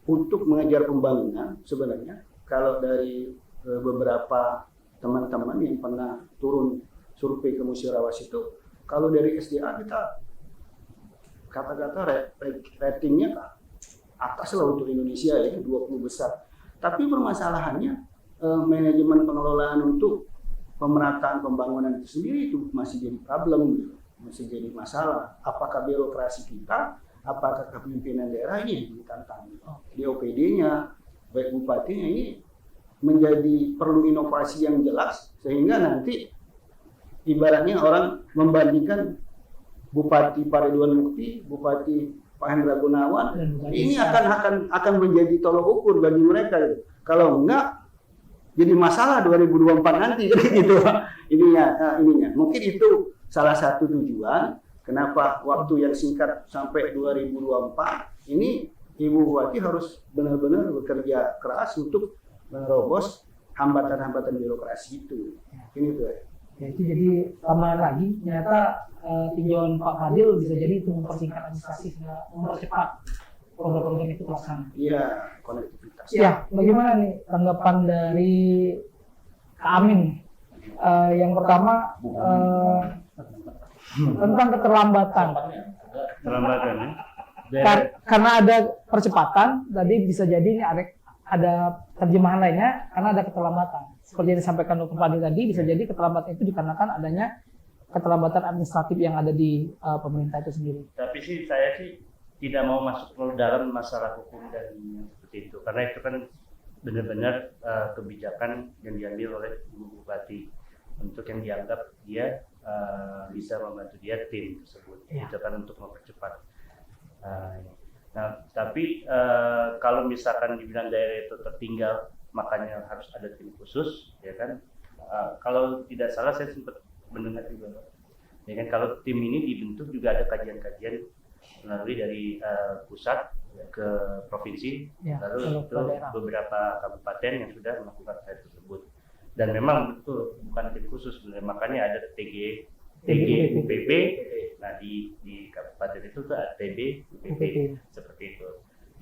untuk mengejar pembangunan. Sebenarnya kalau dari beberapa teman-teman yang pernah turun survei ke Musirawas itu, kalau dari SDA kita kata-kata ratingnya atas lah untuk Indonesia ya, 20 besar. Tapi permasalahannya manajemen pengelolaan untuk pemerataan pembangunan itu sendiri itu masih jadi problem gitu. Masih jadi masalah. Apakah birokrasi kita, apakah kepemimpinan daerah ini yang ditantang. Di OPD-nya, baik bupatinya ini menjadi perlu inovasi yang jelas sehingga nanti ibaratnya orang membandingkan Bupati Pak Ridwan Mukti, Bupati Pak Hendra Gunawan, ini akan menjadi tolok ukur bagi mereka. Kalau enggak jadi masalah 2024 nanti gitu. Ininya. Mungkin itu salah satu tujuan kenapa waktu yang singkat sampai 2024 ini Ibu Bupati harus benar-benar bekerja keras untuk menerobos hambatan-hambatan birokrasi itu. Ini tuh. Ya, itu jadi tambahan lagi. Ternyata tinjauan Pak Fadil bisa jadi itu mempersingkat administrasi sehingga mempercepat program-program itu terlaksana. Iya, konektivitas. Ya, bagaimana nih tanggapan dari Kak Amin? Yang pertama tentang keterlambatan. Keterlambatan ya. Karena ada percepatan, tadi bisa jadi ini ada terjemahan lainnya karena ada keterlambatan. Seperti yang disampaikan Dr. Fadil tadi, bisa jadi keterlambatan itu dikarenakan adanya keterlambatan administratif yang ada di pemerintah itu sendiri. Tapi saya tidak mau masuk ke dalam masalah hukum dan seperti itu, karena itu kan benar-benar kebijakan yang diambil oleh Ibu Bupati untuk yang dianggap dia bisa membantu dia tim tersebut, itu kan untuk mempercepat. Nah, tapi kalau misalkan dibilang daerah itu tertinggal, makanya harus ada tim khusus, ya kan? Kalau tidak salah saya sempat mendengar juga, ya kan? Kalau tim ini dibentuk juga ada kajian-kajian melalui dari pusat ke provinsi, lalu itu beberapa kabupaten yang sudah melakukan hal tersebut. Dan memang betul bukan tim khusus sebenarnya, makanya ada TGUPP. Nah di kabupaten itu tuh ada TBUPP seperti itu.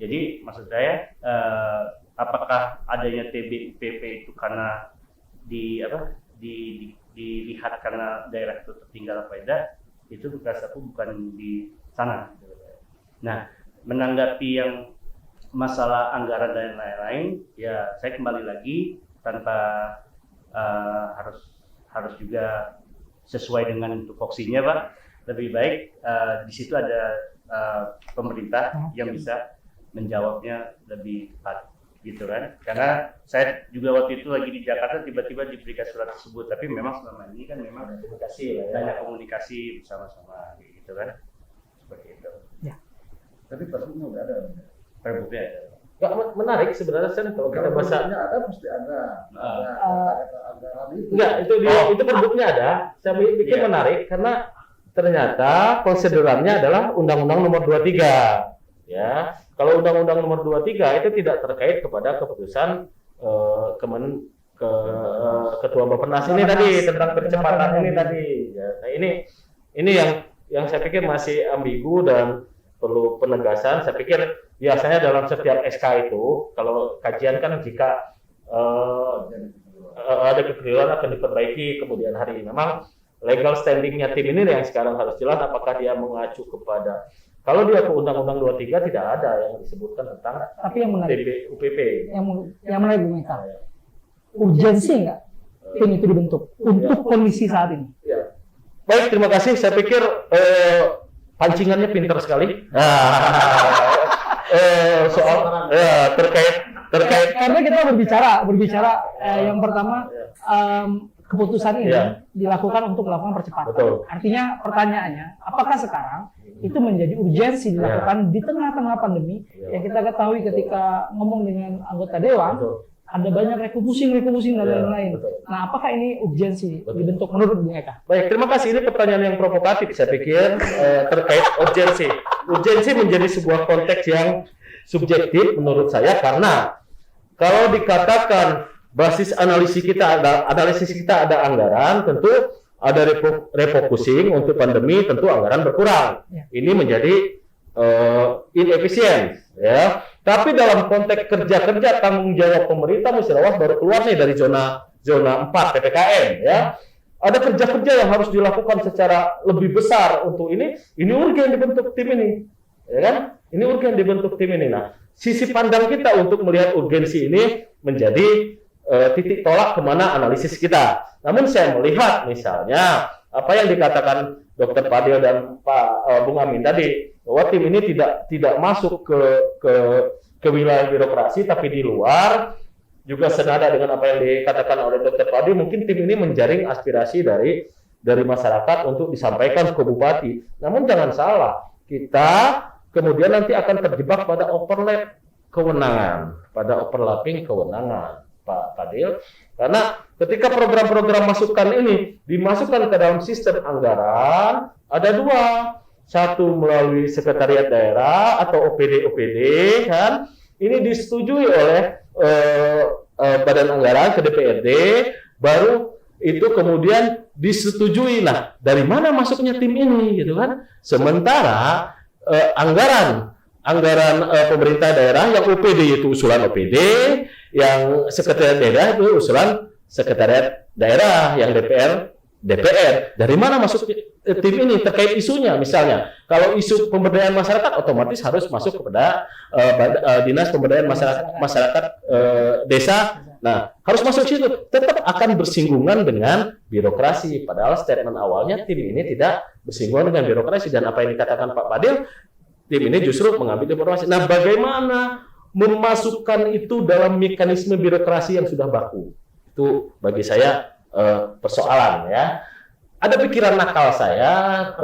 Jadi maksud saya apakah adanya TBUPP itu karena dilihat karena daerah itu tertinggal apa tidak, itu rasaku bukan di sana. Nah, menanggapi yang masalah anggaran dan lain-lain, ya saya kembali lagi tanpa harus juga sesuai dengan tupoksinya, Pak. Lebih baik di situ ada pemerintah yang bisa menjawabnya lebih tepat, gitu kan? Karena saya juga waktu itu lagi di Jakarta tiba-tiba diberikan surat tersebut, tapi memang selama ini kan memang banyak komunikasi bersama-sama, gitu kan? Seperti itu. Ya. Tapi perbunya udah ada. Perbuknya ada. Nggak menarik sebenarnya Sen, kalau kita bahasa. Ada pasti ada. Anggaran itu. Enggak, itu perbuknya ada. Saya pikir menarik karena ternyata proseduralnya adalah Undang-Undang Nomor 23. Ya, kalau Undang-Undang Nomor 23 itu tidak terkait kepada keputusan Ketua Bappenas ini tadi tentang percepatan ini tadi. Ya, nah ini yang saya pikir masih ambigu dan penegasan. Saya pikir biasanya dalam setiap SK itu, kalau kajian kan jika ada kekeliruan akan diperbaiki kemudian hari. Memang legal standingnya tim ini yang sekarang harus jelas, apakah dia mengacu kepada, kalau dia ke Undang-Undang 23 tidak ada yang disebutkan tentang Tapi yang menarik, TBUPP. yang menarik Bung Eka, urgensi nggak tim itu dibentuk untuk kondisi saat ini? Ya. Baik, terima kasih. Saya pikir pancingannya pintar sekali. Soal terkait Karena kita berbicara yang pertama keputusan ini dilakukan untuk melakukan percepatan. Betul. Artinya pertanyaannya, apakah sekarang itu menjadi urgensi dilakukan di tengah-tengah pandemi yang kita ketahui ketika ngomong dengan anggota dewan, ada banyak refocusing dan lain-lain. Nah, apakah ini urgensi dibentuk menurut Bung Eka? Baik, terima kasih. Ini pertanyaan yang provokatif, saya pikir, terkait urgensi. Urgensi menjadi sebuah konteks yang subjektif menurut saya, karena kalau dikatakan basis analisis kita ada anggaran, tentu ada refocusing untuk pandemi, tentu anggaran berkurang. Ini menjadi inefisien, ya. Tapi dalam konteks kerja tanggung jawab pemerintah, Musyawarah baru keluar nih dari zona 4 PPKM, ya. Ada kerja yang harus dilakukan secara lebih besar untuk ini urgen dibentuk tim ini, ya kan? Ini urgen dibentuk tim ini. Nah, sisi pandang kita untuk melihat urgensi ini menjadi titik tolak kemana analisis kita. Namun saya melihat misalnya apa yang dikatakan Dr. Fadil dan Pak Bung Amin tadi, bahwa tim ini tidak masuk ke wilayah birokrasi, tapi di luar, juga senada dengan apa yang dikatakan oleh Dr. Fadil, mungkin tim ini menjaring aspirasi dari masyarakat untuk disampaikan ke bupati. Namun jangan salah, kita kemudian nanti akan terjebak pada overlapping kewenangan, Pak Fadil, karena ketika program-program masukan ini dimasukkan ke dalam sistem anggaran, ada dua. Satu melalui sekretariat daerah atau OPD kan, ini disetujui oleh Badan Anggaran ke DPRD, baru itu kemudian disetujui. Nah, dari mana masuknya tim ini, gitu kan? Sementara anggaran pemerintah daerah yang OPD itu usulan OPD, yang sekretariat daerah itu usulan sekretariat daerah, yang DPR. Dari mana masuk tim ini terkait isunya? Misalnya, kalau isu pemberdayaan masyarakat otomatis harus masuk kepada Dinas Pemberdayaan Masyarakat Desa. Nah, harus masuk situ. Tetap akan bersinggungan dengan birokrasi. Padahal statement awalnya tim ini tidak bersinggungan dengan birokrasi. Dan apa yang dikatakan Pak Fadil, tim ini justru mengambil informasi. Nah, bagaimana memasukkan itu dalam mekanisme birokrasi yang sudah baku? Itu bagi saya persoalan, ya. Ada pikiran nakal saya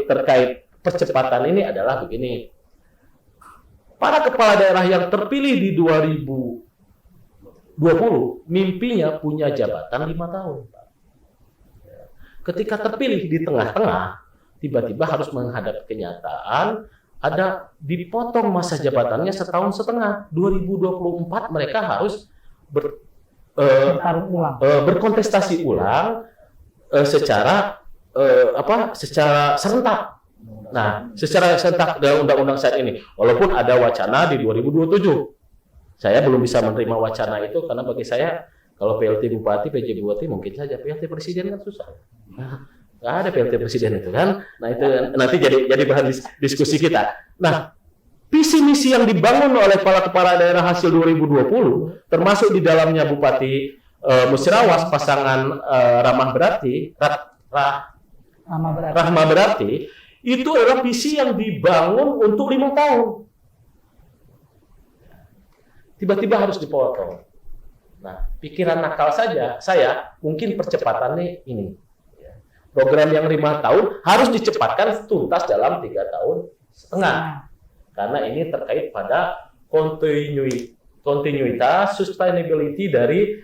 terkait percepatan ini adalah begini. Para kepala daerah yang terpilih di 2020 mimpinya punya jabatan 5 tahun. Ketika terpilih di tengah-tengah, tiba-tiba harus menghadapi kenyataan ada dipotong masa jabatannya 1,5 tahun. 2024 mereka harus berkontestasi ulang secara serentak. Nah, secara serentak dalam undang-undang saat ini, walaupun ada wacana di 2027, saya belum bisa menerima wacana itu karena bagi saya kalau PLT Bupati, PJ Bupati mungkin saja, PLT Presiden kan susah. Nggak ada PLT Presiden itu kan. Nah, itu nanti jadi bahan diskusi kita. Nah, visi misi yang dibangun oleh para kepala daerah hasil 2020, termasuk di dalamnya Bupati Musirawas pasangan Rahma Berarti, itu adalah visi yang dibangun untuk 5 tahun. Tiba-tiba harus dipotong. Nah, pikiran nakal saja, saya mungkin percepatannya ini. Program yang 5 tahun harus dicepatkan tuntas dalam 3,5 tahun. Karena ini terkait pada kontinuitas, sustainability dari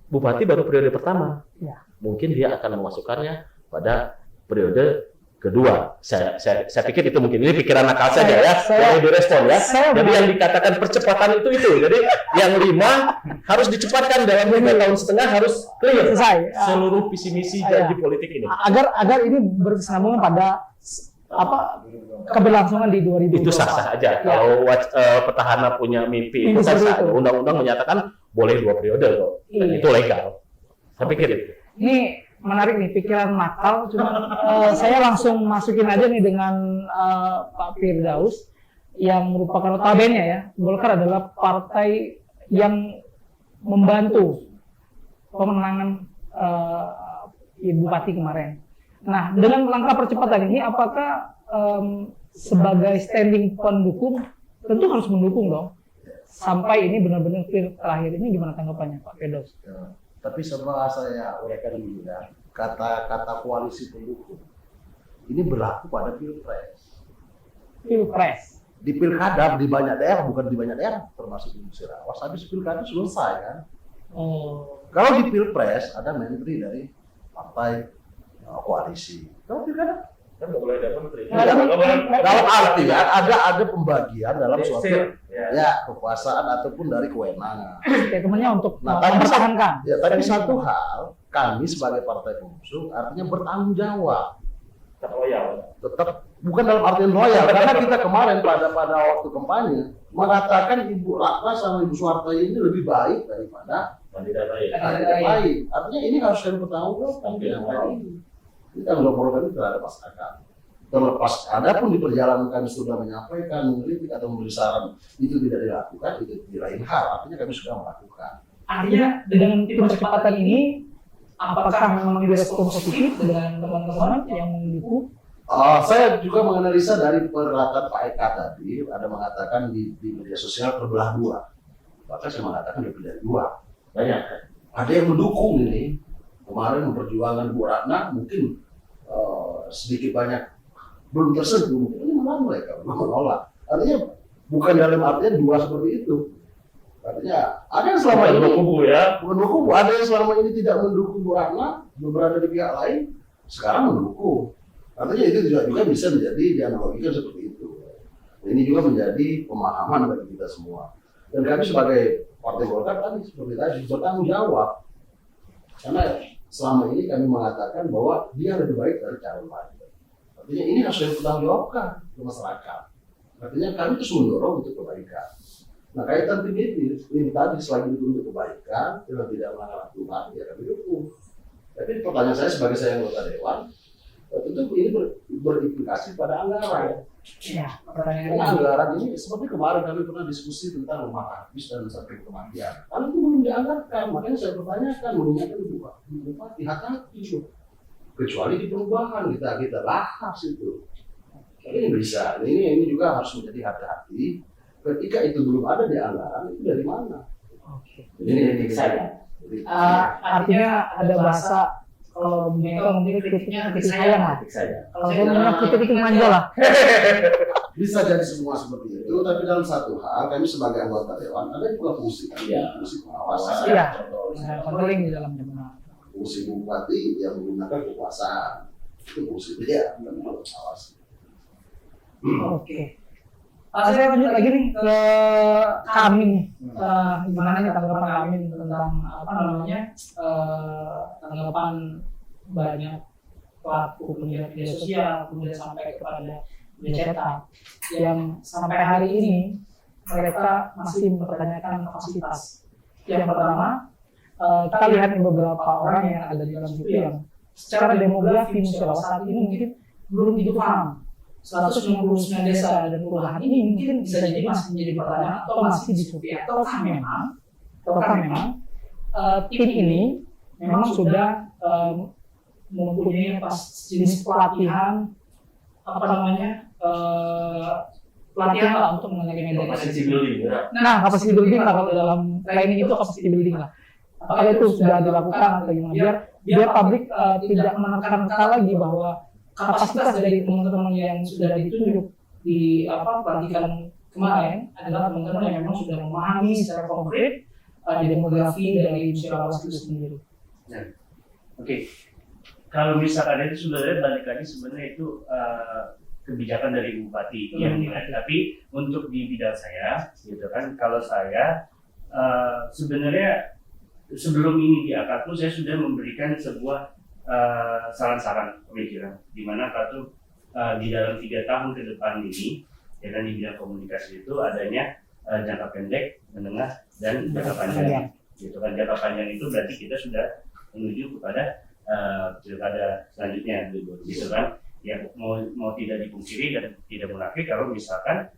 bupati baru periode pertama. Mungkin dia akan memasukkannya pada periode kedua. Saya pikir itu mungkin ini pikiran nakal saja ya, yang direspon ya. Jadi yang dikatakan percepatan itu. Jadi yang 5 harus dicepatkan dalam 5,5 tahun harus clear selesai seluruh visi misi janji politik ini. Agar ini berkesinambungan pada keberlangsungan di 2024. Itu sah-sah aja. Ya. Kalau petahana punya mimpi itu kan sah. Undang-undang menyatakan boleh 2 periode kok. Dan Iya. itu legal. Saya pikir itu. Ini menarik nih, pikiran nakal. Cuma saya langsung masukin aja nih dengan Pak Firdaus yang merupakan notabene ya, Golkar adalah partai yang membantu pemenangan Ibu Bupati kemarin. Nah, dengan langkah percepatan ini, apakah sebagai standing pendukung tentu harus mendukung dong sampai ini benar-benar clear terakhir. Ini gimana tanggapannya Pak Firdaus? Ya, tapi setelah saya uraikan dulu ya, kata koalisi pendukung ini berlaku pada pilpres. Pilpres. Di pilkada di banyak daerah, bukan di banyak daerah termasuk di Musirawas, habis pilkada selesai kan. Oh, Kalau di pilpres ada menteri dari partai koalisi. Kalau pilkada Kan nggak boleh ada menteri. Nggak ada menteri. dalam arti kan ada pembagian dalam suatu Ya. ya kekuasaan ataupun dari kewenangan. statementnya untuk Nah, tapi mempertahankan. Ya, tapi satu hal, kami sebagai partai pengusung artinya bertanggung jawab. Tetap loyal. Tetap bukan dalam artian loyal, karena kita kemarin pada waktu kampanye mengatakan Ibu Ratna sama Ibu Soeharto ini lebih baik daripada Kandidat lain. kandidat lain. Artinya ini harus kami bertanggung jawab. Ini tanggung jawab kami terhadap masyarakat. Terlepas adapun di perjalanan kami sudah menyampaikan, mengkritik atau memberi saran itu tidak dilakukan, itu di lain hal. Artinya kami sudah melakukan. Artinya dengan tim percepatan ini, apakah memang direspon positif dengan teman-teman yang mendukung? Saya juga menganalisa dari perkataan Pak Eka tadi, ada mengatakan di media sosial terbelah dua. Bahkan saya mengatakan terbelah dua. Banyak. Ada yang mendukung ini, kemarin memperjuangkan Bu Ratna, mungkin sedikit banyak belum tersentuh, mungkin ini malah mereka menolak. Artinya bukan dalam artian dua seperti itu. Artinya ada yang selama ini kubu ya. bukan mendukung, ada yang selama ini tidak mendukung Bu Ratna, berada di pihak lain, sekarang mendukung. Artinya itu juga bisa menjadi dianalogikan seperti itu. Ini juga menjadi pemahaman bagi kita semua. Dan kami sebagai Partai Golkar tadi seperti tadi bertanggung jawab. Karena selama ini kami mengatakan bahwa dia lebih baik dari calon lain. Artinya ini harus dipertanggungjawabkan ke masyarakat. Artinya kami terus mendorong untuk kebaikan. Nah, kaitan tim ini tadi selagi itu untuk kebaikan, dengan tidak melanggar aturan, ya kami dukung. Tapi pertanyaan saya sebagai saya anggota dewan, tentu ini berimplikasi pada anggaran. Ya, Karena pertanyaannya. anggaran ini seperti kemarin kami pernah diskusi tentang rumah habis dan sampai kematian. Kalau itu belum dianggarkan, makanya saya pertanyakan, mengingatkan Ibu Bupati, hati-hati itu. Kecuali di perubahan kita bahas itu. Tapi ini bisa, ini juga harus menjadi hati-hati. Ketika itu belum ada di anggaran, itu dari mana? Oke. Ini saya. Artinya ada bahasa kalau mereka mungkin kritiknya kritik sayang lah. Kalau saya menganggap kritik manja lah. Bisa jadi semua seperti itu, tapi dalam satu hal, kami sebagai anggota dewan ada juga fungsi fungsi pengawasan, Iya. kontrol. Controlling di dalamnya benar. Fungsi bupati yang menggunakan kekuasaan itu fungsi dia dan pengawas. Oke. Saya lanjut lagi nih ke Amin. Gimana nih tanggapan Amin tentang apa namanya tanggapan banyak pelaku pengguna media sosial kemudian sampai kepada media cetak yang sampai hari ini mereka masih mempertanyakan kapasitas. Yang pertama, kita lihat nih beberapa orang yang ada di dalam situ yang secara demografi Musirawas saat ini mungkin belum begitu paham. 159 desa dan kelurahan ini mungkin bisa jadi masih menjadi pertanyaan atau masih diskusi ataukah memang tim ini memang sudah mempunyai jenis pelatihan apa namanya pelatihan lah untuk mengenali media. Capacity building ya. Nah, capacity building lah kalau dalam training itu capacity building lah. Apakah itu sudah dilakukan atau gimana biar publik tidak menekan-nekan lagi bahwa kapasitas dari teman-teman yang sudah ditunjuk di pelatihan kemarin adalah teman-teman yang memang sudah memahami secara konkret demografi dari Musirawas itu sendiri. Oke. Kalau misalkan itu sebenarnya balik lagi sebenarnya itu kebijakan dari Bupati yang dinilai. Tapi untuk di bidang saya, gitu kan, kalau saya sebenarnya sebelum ini diangkat pun saya sudah memberikan sebuah saran-saran pemikiran, di mana kalau di dalam 3 tahun ke depan ini, ya kan, di bidang komunikasi itu adanya jangka pendek, menengah, dan jangka panjang. Gitu kan, jangka panjang itu berarti kita sudah menuju kepada pilkada selanjutnya, gitu kan. Ya mau tidak dipungkiri dan tidak munafik kalau misalkan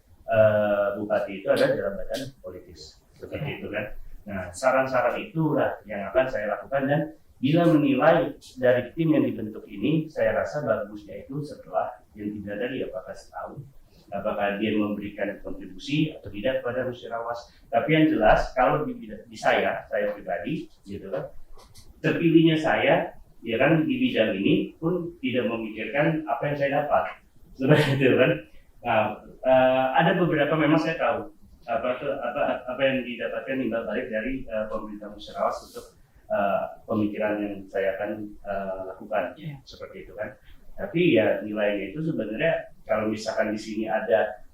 bupati itu ada jabatan politis, seperti itu kan. Nah, saran-saran itulah yang akan saya lakukan, dan bila menilai dari tim yang dibentuk ini, saya rasa bagusnya itu setelah yang tidak tadi, apakah setahun, apakah dia memberikan kontribusi atau tidak kepada Musyarawat. Tapi yang jelas kalau di saya pribadi, gitu kan, terpilihnya saya, ya kan, di bidang ini pun tidak memikirkan apa yang saya dapat, seperti itu kan. Nah, ada beberapa memang saya tahu apa yang didapatkan imbal balik dari pemerintah Musyarawat untuk pemikiran yang saya akan lakukan, seperti itu kan. Tapi ya nilainya itu sebenarnya kalau misalkan di sini ada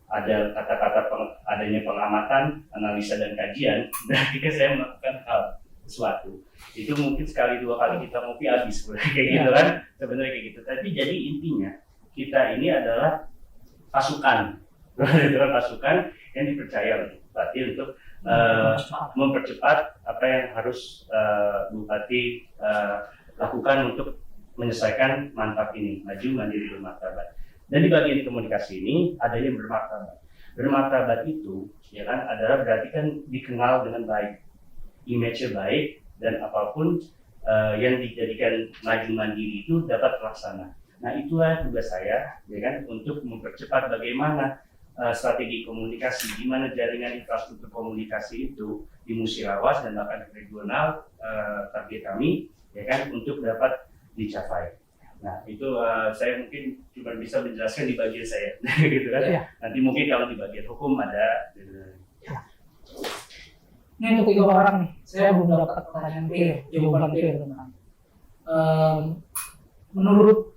kata-kata adanya pengamatan, analisa dan kajian, berarti saya melakukan hal sesuatu. Itu mungkin sekali 2 kali kita ngopi habis, kayak gitu kan, sebenarnya kayak gitu. Tapi jadi intinya kita ini adalah pasukan, pasukan yang dipercaya oleh bupati untuk mempercepat apa yang harus bupati lakukan untuk menyelesaikan mantap ini, maju, mandiri, bermartabat. Dan di bagian komunikasi ini ada yang bermartabat. Bermartabat itu, ya kan, adalah berarti kan dikenal dengan baik, image-nya baik, dan apapun yang dijadikan maju mandiri itu dapat terlaksana. Nah, itulah tugas saya, ya kan, untuk mempercepat bagaimana strategi komunikasi, di mana jaringan infrastruktur komunikasi itu di Musyarawat dan bahkan regional, target kami, ya kan, untuk dapat dicapai. Nah, itu saya mungkin cuma bisa menjelaskan di bagian saya, gitu kan. Nanti mungkin kalau di bagian hukum ada. Ini untuk 3 orang nih, saya belum dapat pertanyaan clear, jawaban clear tentang menurut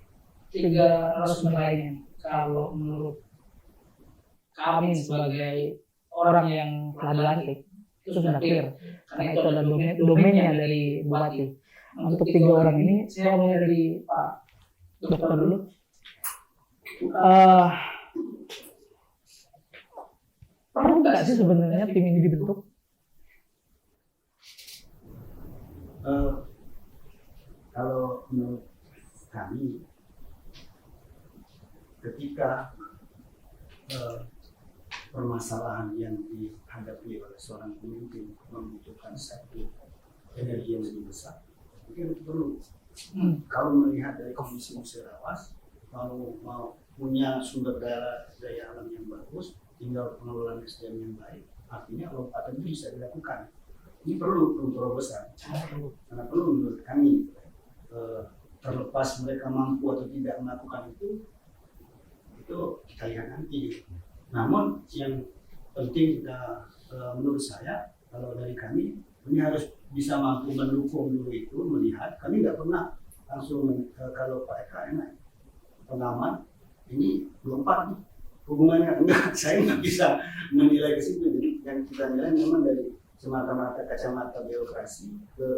3 narasumber lainnya. Kalau menurut kami sebagai orang yang telah dilantik itu sudah clear, karena itu adalah domainnya dari bupati. Untuk 3 orang ini, saya mulai dari Pak Dokter dulu. Perlu nggak sih sebenarnya tim ini dibentuk? Kalau menurut kami, ketika permasalahan yang dihadapi oleh seorang pemimpin membutuhkan satu energi yang lebih besar, mungkin itu perlu. Kalau melihat dari kondisi Musyarawat, mau punya sumber daya alam yang bagus, tinggal pengelolaan SDM yang baik, artinya lompatan itu bisa dilakukan. Ini perlu terobosan, karena perlu menurut kami. Terlepas mereka mampu atau tidak melakukan itu kita lihat nanti. Namun yang penting kita, menurut saya, kalau dari kami, ini harus bisa mampu mendukung dulu itu, melihat. Kami nggak pernah langsung kalau Pak Eka enak pengaman ini lompat nih hubungannya, enggak, saya nggak bisa menilai ke situ. Jadi yang kita nilai memang dari semata-mata kacamata birokrasi,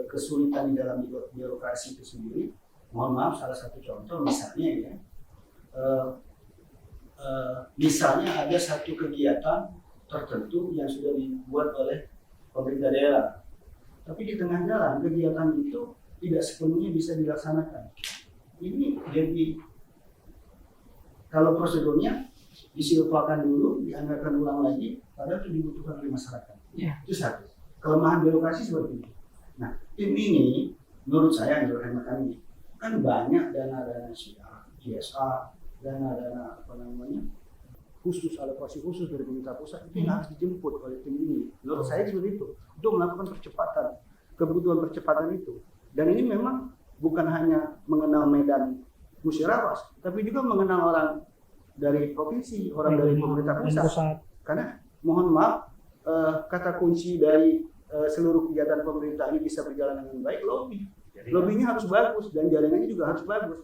kesulitan di dalam birokrasi itu sendiri. Mohon maaf, salah satu contoh misalnya ya, misalnya ada satu kegiatan tertentu yang sudah dibuat oleh pemerintah daerah, tapi di tengah jalan kegiatan itu tidak sepenuhnya bisa dilaksanakan. Ini jadi, kalau prosedurnya disilupakan dulu, dianggarkan ulang lagi, padahal itu dibutuhkan oleh masyarakat. Itu satu kelemahan birokrasi seperti itu. Nah, tim ini menurut saya, menurut hemat kami, kan banyak dana-dana CSA, dana-dana khusus, alokasi khusus dari pemerintah pusat, itu yang harus dijemput oleh tim ini. Menurut saya seperti itu, untuk melakukan percepatan, kebutuhan percepatan itu. Dan ini memang bukan hanya mengenal Medan Musyarawat, tapi juga mengenal orang dari provinsi, orang dari pemerintah pusat. Karena mohon maaf, kata kunci dari seluruh kegiatan pemerintah ini bisa berjalan dengan baik, lobbynya harus bagus dan jaringannya juga harus bagus.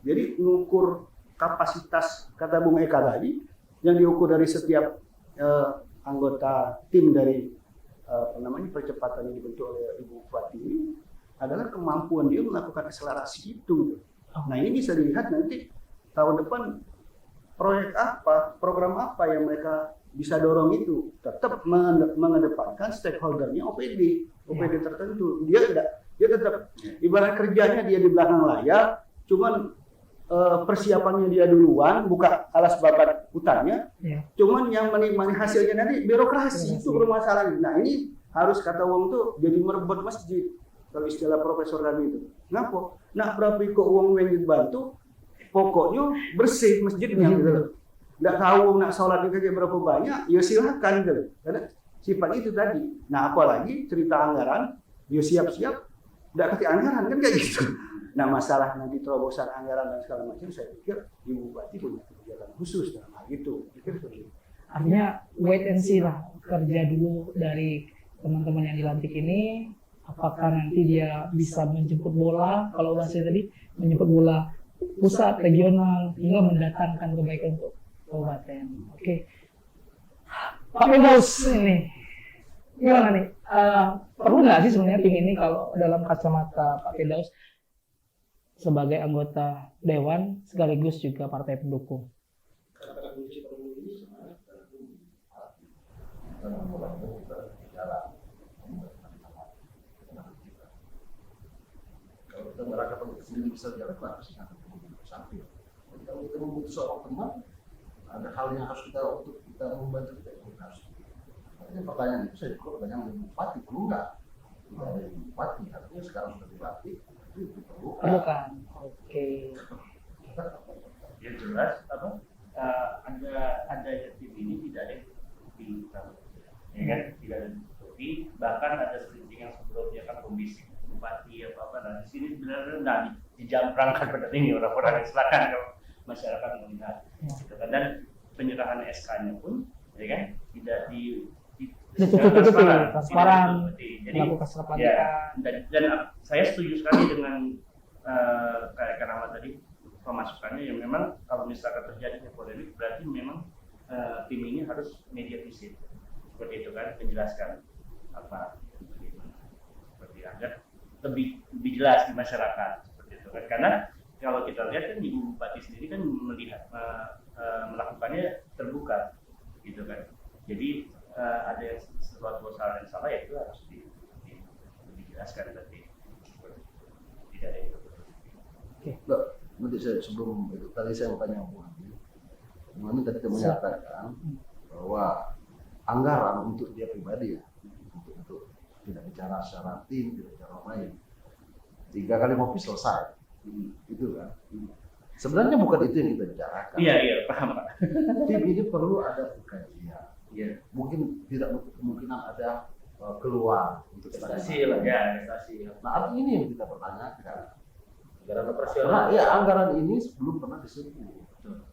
Jadi mengukur kapasitas, kata Bung Eka tadi, yang diukur dari setiap anggota tim dari percepatan yang dibentuk oleh Ibu Bupati ini adalah kemampuan dia melakukan akselerasi itu. Nah, ini bisa dilihat nanti tahun depan proyek apa, program apa yang mereka bisa dorong itu tetap mengedepankan stakeholdernya OPD tertentu. Dia tetap ibarat kerjanya dia di belakang layar, cuman persiapannya dia duluan, buka alas babat hutannya, cuman yang menikmati hasilnya nanti birokrasi itu permasalahan. Nah ini harus kata Wong tuh jadi merebut masjid kalau istilah Profesor tadi itu. Kenapa? Nah berapa kok Wong yang dibantu, pokoknya bersih masjidnya gitu. Nggak tahu nak sholat kayak berapa banyak, ya silakan gitu. Karena sifat itu tadi. Nah apalagi cerita anggaran, ya siap-siap, nggak kasih anggaran kan kayak gitu. Nah masalah nanti terobosan anggaran dan segala macam, saya pikir Ibu Bupati punya kebijakan khusus dalam hal itu. Artinya wait and see lah, kerja dulu dari teman-teman yang dilantik ini, apakah nanti dia bisa menjemput bola, kalau bahasa tadi menjemput bola pusat, regional, hingga mendatangkan kebaikan untuk kabupaten. Oke. Pak Firdaus ini gimana nih? Perlu nggak sih sebenarnya tim ini kalau dalam kacamata Pak Firdaus sebagai anggota dewan sekaligus juga partai pendukung? Kalau kita merasa sendiri bisa jalan, kenapa sih kita sampai? Kalau kita membutuhkan seorang teman, ada hal yang harus untuk kita membantu kita harus. Makanya pertanyaan itu saya juga pertanyaan dari bupati, perlu nggak? Tidak ada bupati, artinya sekarang sudah dilatih, itu perlu Bukan. Oke. Yang jelas ada tim ini tidak ada yang ditutupi, ya kan? Tidak ada yang ditutupi, bahkan ada selintingan sebelumnya kan komisi bupati apa dan di sini benar-benar dijamprangkan pada ini orang-orang yang silakan kalau masyarakat melihat, gitu kan. Dan penyerahan SK-nya pun, ya kan, tidak ditutupi, transparan, jadi melakukan serap ya, dan saya setuju sekali dengan kayak Rahmat tadi pemasukannya yang memang kalau misalkan terjadi polemik berarti memang tim ini harus media visit seperti itu kan, menjelaskan apa seperti agar lebih jelas di masyarakat seperti itu kan. Karena kalau kita lihat kan Ibu Bupati sendiri kan melihat melakukannya terbuka gitu kan. Jadi ada sesuatu salah yang salah ya itu harus dijelaskan nanti. Tidak ada itu. Enggak, nanti saya sebelum itu tadi saya mau tanya Bu Amin tadi menyatakan bahwa anggaran untuk dia pribadi ya, untuk tidak bicara secara tim, tidak bicara lain, 3 kali ngopi selesai, itu kan. Sebenarnya bukan itu yang kita bicarakan. Iya paham Pak. Tim ini perlu ada kajian. Iya. Mungkin tidak kemungkinan ada keluar untuk Investasi lah ya, investasi. Nah artinya ini yang kita pertanyakan. Anggaran operasional. Karena ya anggaran ini sebelum pernah disebut.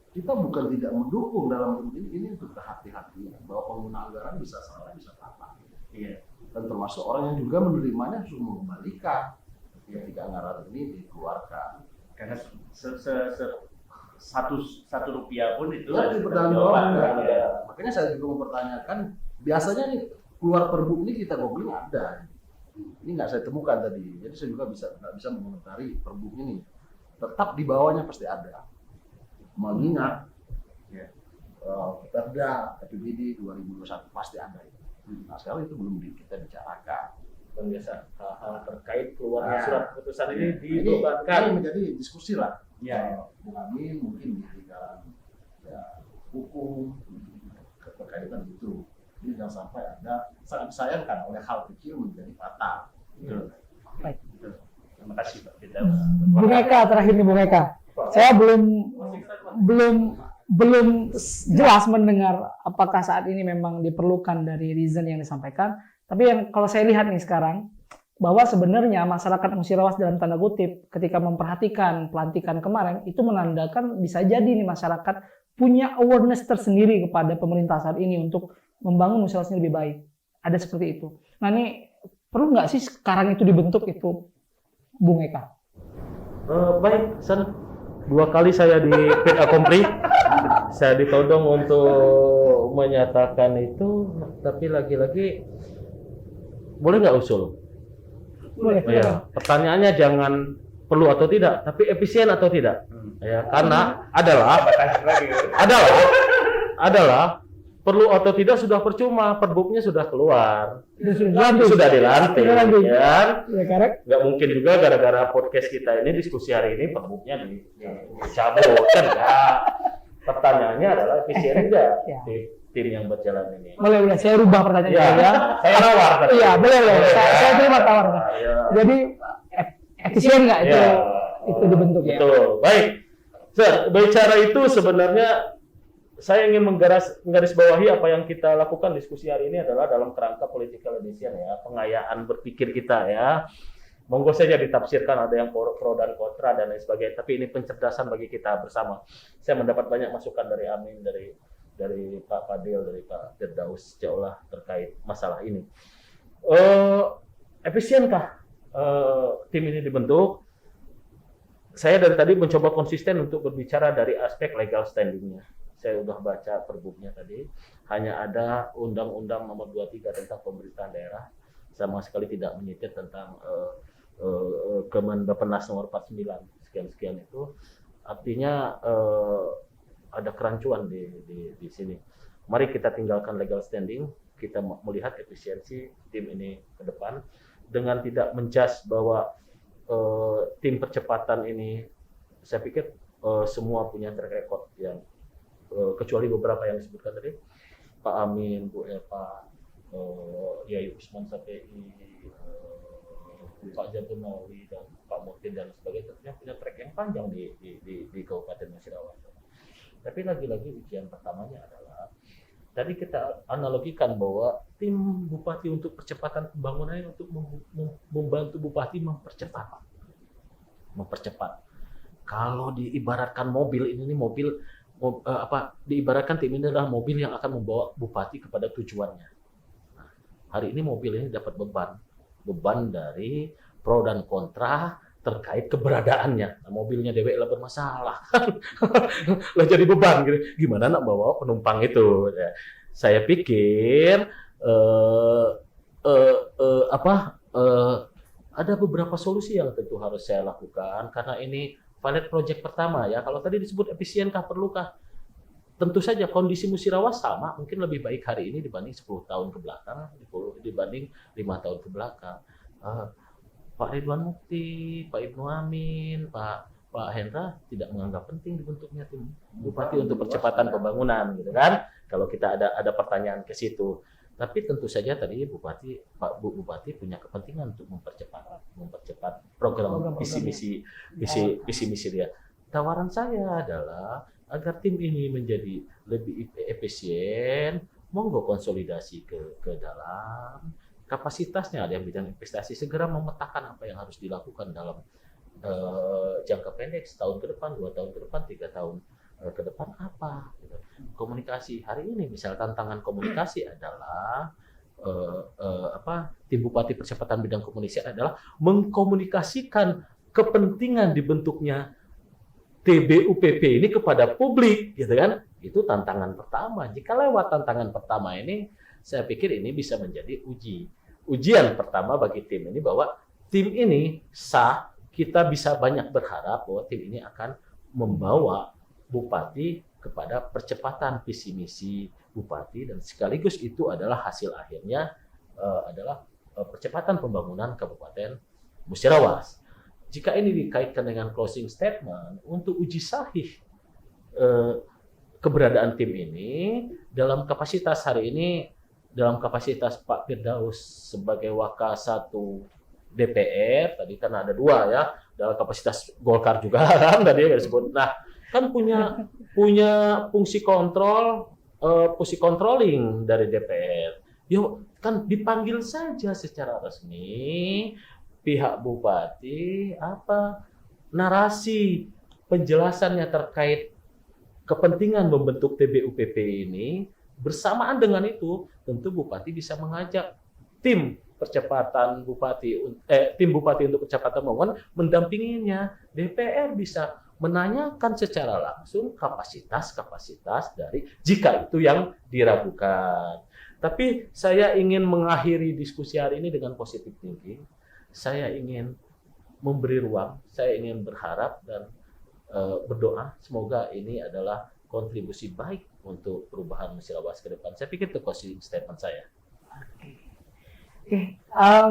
Kita bukan tidak mendukung dalam ini untuk kehati-hatian bahwa pengguna anggaran bisa salah, bisa salah. Iya. Dan termasuk orang yang juga menerimanya harus mengembalikan ketika anggaran ini dikeluarkan. Karena satu rupiah pun itu Ya, dipertanggungjawabkan. Makanya saya juga mempertanyakan, biasanya nih keluar perbu ini kita googling ada. Ini nggak saya temukan tadi, jadi saya juga nggak bisa mengomentari perbu ini. Tetap di bawahnya pasti ada. Mengingat ya, Perda APBD 2021 pasti ada. Nah sekarang itu belum kita bicarakan. Dan biasa hal terkait keluarnya surat keputusan ini Ini dibebankan. menjadi diskusi lah. Ya. Bung Amin mungkin di dalam ya, hukum berkaitan itu. Jadi jangan sampai ada sangat disayangkan oleh hal kecil menjadi fatal. Baik. Terima kasih Pak Firdaus. Bung Eka terakhir nih Bung Eka. Saya belum jelas mendengar apakah saat ini memang diperlukan dari reason yang disampaikan. Tapi yang kalau saya lihat nih sekarang bahwa sebenarnya masyarakat Musirawas dalam tanda kutip ketika memperhatikan pelantikan kemarin itu menandakan bisa jadi nih masyarakat punya awareness tersendiri kepada pemerintah saat ini untuk membangun Musirawas ini lebih baik. Ada seperti itu. Nah ini perlu nggak sih sekarang itu dibentuk itu Bung Eka? Baik, San. 2 kali saya di fit accompli. Saya ditodong untuk menyatakan itu, tapi lagi-lagi boleh nggak usul? Boleh. Ya, pertanyaannya jangan perlu atau tidak, tapi efisien atau tidak. Ya, karena adalah perlu atau tidak sudah percuma, perbuknya sudah keluar, sudah dilantik, ya. Ya, correct. Nggak mungkin juga gara-gara podcast kita ini, diskusi hari ini, perbuknya dicabut kan? Ya. Pertanyaannya adalah efisien nggak Ya. tim yang berjalan ini? Boleh, saya rubah pertanyaan Ya, saya. saya nawar. tadi. Iya, boleh. Saya terima tawaran. Ya. Jadi efisien nggak itu Ya. itu dibentuk ya? Betul. Baik, Sir, bicara itu sebenarnya saya ingin menggarisbawahi apa yang kita lakukan diskusi hari ini adalah dalam kerangka political edition ya, pengayaan berpikir kita ya. Monggo saja ditafsirkan, ada yang pro dan kontra dan lain sebagainya, tapi ini pencerdasan bagi kita bersama. Saya mendapat banyak masukan dari Amin, dari Pak Fadil, dari Pak Firdaus Jaulah terkait masalah ini. Efisienkah tim ini dibentuk? Saya dari tadi mencoba konsisten untuk berbicara dari aspek legal standing-nya. Saya sudah baca perbuknya tadi, hanya ada Undang-Undang Nomor 23 tentang pemerintahan daerah, sama sekali tidak menyitir tentang Kemenbappenas Nomor 49 sekian itu. Artinya ada kerancuan di sini. Mari kita tinggalkan legal standing, kita melihat efisiensi tim ini ke depan dengan tidak menjudge bahwa tim percepatan ini, saya pikir semua punya track record yang kecuali beberapa yang disebutkan tadi, Pak Amin, Bu Eva, Yai Usman Sapei, Pak Jabunawi dan Pak Mutin dan sebagainya, tentunya punya track yang panjang di Kabupaten Musirawas. Tapi lagi-lagi ujian pertamanya adalah tadi kita analogikan bahwa tim bupati untuk percepatan pembangunan untuk membantu bupati mempercepat. Kalau diibaratkan mobil ini mobil diibaratkan tim ini adalah mobil yang akan membawa bupati kepada tujuannya. Nah, hari ini mobil ini dapat beban dari pro dan kontra terkait keberadaannya. Nah, mobilnya dewek lah bermasalah, lah jadi beban gitu. Gimana nak bawa penumpang itu? Ya, saya pikir ada beberapa solusi yang tentu harus saya lakukan karena ini pilot project pertama ya. Kalau tadi disebut efisienkah, perlukah? Tentu saja kondisi Musirawas sama, mungkin lebih baik hari ini dibanding 10 tahun ke belakang, dibanding 5 tahun ke belakang. Pak Ridwan Mukti, Pak Ibnu Amin, Pak Hendra tidak menganggap penting dibentuknya tim bupati untuk percepatan pembangunan, gitu kan? Kalau kita ada pertanyaan ke situ. Tapi tentu saja tadi Pak Bu Bupati punya kepentingan untuk mempercepat program visi misi dia. Tawaran saya adalah agar tim ini menjadi lebih efisien, monggo konsolidasi ke dalam kapasitasnya. Ada yang bidang investasi, segera memetakan apa yang harus dilakukan dalam jangka pendek, setahun ke depan, 2 tahun ke depan, 3 tahun ke depan apa gitu. Komunikasi hari ini misal tantangan komunikasi adalah tim bupati percepatan bidang komunikasi adalah mengkomunikasikan kepentingan dibentuknya TBUPP ini kepada publik, gitu kan? Itu tantangan pertama. Jika lewat tantangan pertama ini, saya pikir ini bisa menjadi ujian pertama bagi tim ini bahwa tim ini sah. Kita bisa banyak berharap bahwa tim ini akan membawa bupati kepada percepatan visi misi bupati dan sekaligus itu adalah hasil akhirnya adalah percepatan pembangunan Kabupaten Musirawas. Jika ini dikaitkan dengan closing statement untuk uji sahih keberadaan tim ini dalam kapasitas hari ini, dalam kapasitas Pak Firdaus sebagai Wakasatu DPR, tadi kan ada 2 ya, dalam kapasitas Golkar juga kan tadi disebut. Nah, kan punya fungsi kontrol, fungsi controlling dari DPR. Yuk, kan dipanggil saja secara resmi pihak bupati apa narasi penjelasannya terkait kepentingan membentuk TBUPP ini. Bersamaan dengan itu, tentu bupati bisa mengajak tim percepatan tim bupati untuk percepatan pembangunan mendampinginya. DPR bisa menanyakan secara langsung kapasitas dari jika itu yang diragukan. Tapi saya ingin mengakhiri diskusi hari ini dengan positive thinking. Saya ingin memberi ruang, saya ingin berharap dan berdoa semoga ini adalah kontribusi baik untuk perubahan Musirawas ke depan. Saya pikir itu closing statement saya. Oke,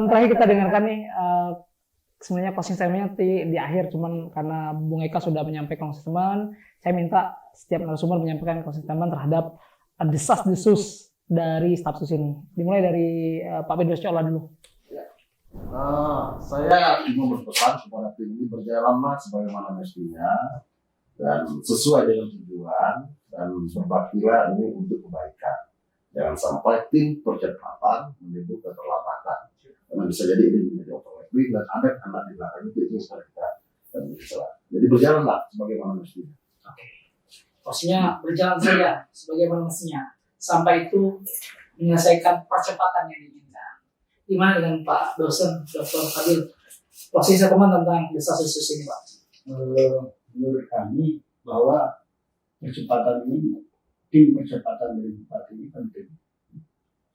terakhir kita dengarkan nih sebenarnya closing statement-nya di akhir, cuman karena Bung Eka sudah menyampaikan closing statement, saya minta setiap narasumber menyampaikan closing statement terhadap desas-desus dari Stafsus ini. Dimulai dari Pak Bedros Ciola dulu. Saya ingin berpesan kepada tim ini berjalanlah sebagaimana mestinya dan sesuai dengan tujuan dan berbaktilah ini untuk kebaikan. Jangan sampai tim percepatan menyebut keterlambatan. Karena bisa jadi ini menjadi overlapping dan ada anak di belakang itu yang harus kita dan bisa. Jadi berjalanlah sebagaimana mestinya. Maksudnya berjalan saja sebagaimana mestinya sampai itu menyelesaikan percepatan yang diinginkan. Gimana dengan Pak dosen Dr. Fadil? Closing statement tentang desas-desus ini, Pak. Menurut kami bahwa percepatan ini, tim percepatan dari Bupati ini penting,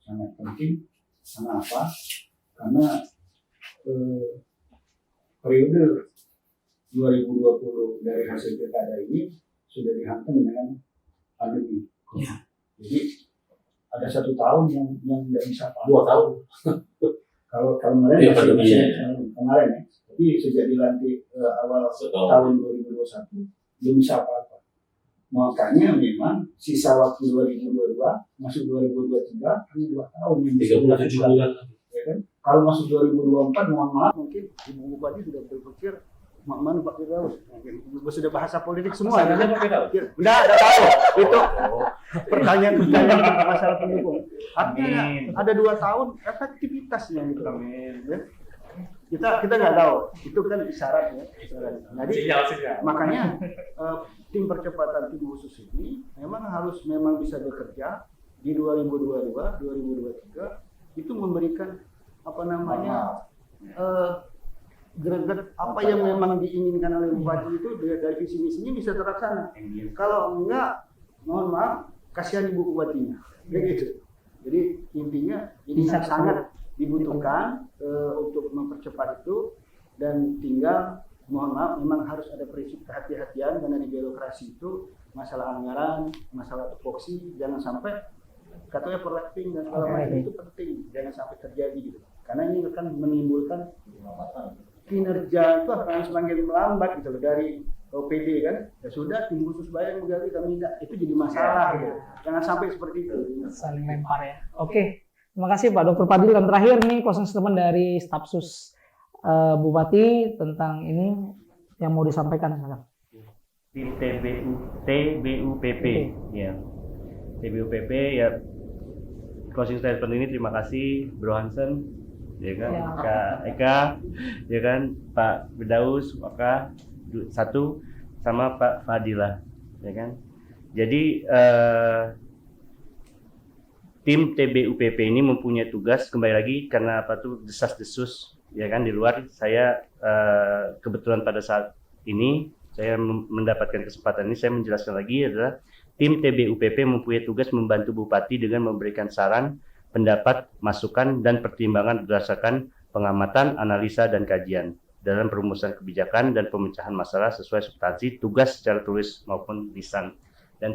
sangat penting. Kenapa? Karena periode 2020 dari hasil pilkada ini sudah dihantam dengan pandemi. Ya. Jadi ada 1 tahun yang tidak bisa 2 tahun. Kalau kemarin Iya, masih pandemi, ya. kemarin ya. Tapi sejak dilantik awal tahun 2021 belum bisa apa-apa. Makanya memang sisa waktu 2022 masuk 2023 hanya 2 tahun yang bisa 37 bulan. ya kan? Kalau masuk 2024 mohon maaf mungkin Ibu Bupati sudah berpikir mana Pak Firdaus sudah bahasa politik semua kan? Udah tahu itu pertanyaan masalah pendukung. Artinya ada 2 tahun efektivitasnya gitu. Ya? Kita nggak tahu itu kan isyarat ya. Jadi makanya tim percepatan tim khusus ini memang bisa bekerja di 2022 2023 itu memberikan greget apa yang memang diinginkan oleh Bupati itu dari visi misinya bisa terlaksana. Kalau enggak, mohon maaf, kasihan Ibu Bupatinya. Begitu. Jadi intinya ini sangat dibutuhkan untuk mempercepat itu dan tinggal mohon maaf memang harus ada prinsip kehati-hatian karena di birokrasi itu masalah anggaran, masalah tupoksi jangan sampai katanya overlapping dan segala macam itu penting jangan sampai terjadi gitu. Karena ini akan menimbulkan kinerja itu akan semakin melambat gitu loh dari OPD kan. Ya sudah tim khusus bayar menggali kami tidak itu jadi masalah gitu. Jangan sampai seperti itu. Saling lempar ya. Oke. Terima kasih Pak Dr. Fadil. Dan terakhir nih closing statement dari Stafsus Bupati tentang ini yang mau disampaikan sekarang. Tim TBUPP ya. TBUPP ya closing statement ini terima kasih Bro Hansen ya kan, Kak Eka ya kan, Pak Firdaus maka 1 sama Pak Fadila ya kan. Jadi tim TBUPP ini mempunyai tugas kembali lagi karena apa tuh desas-desus ya kan di luar. Saya kebetulan pada saat ini saya mendapatkan kesempatan ini saya menjelaskan lagi adalah tim TBUPP mempunyai tugas membantu Bupati dengan memberikan saran, pendapat, masukan dan pertimbangan berdasarkan pengamatan, analisa dan kajian dalam perumusan kebijakan dan pemecahan masalah sesuai substansi tugas secara tulis maupun lisan. Dan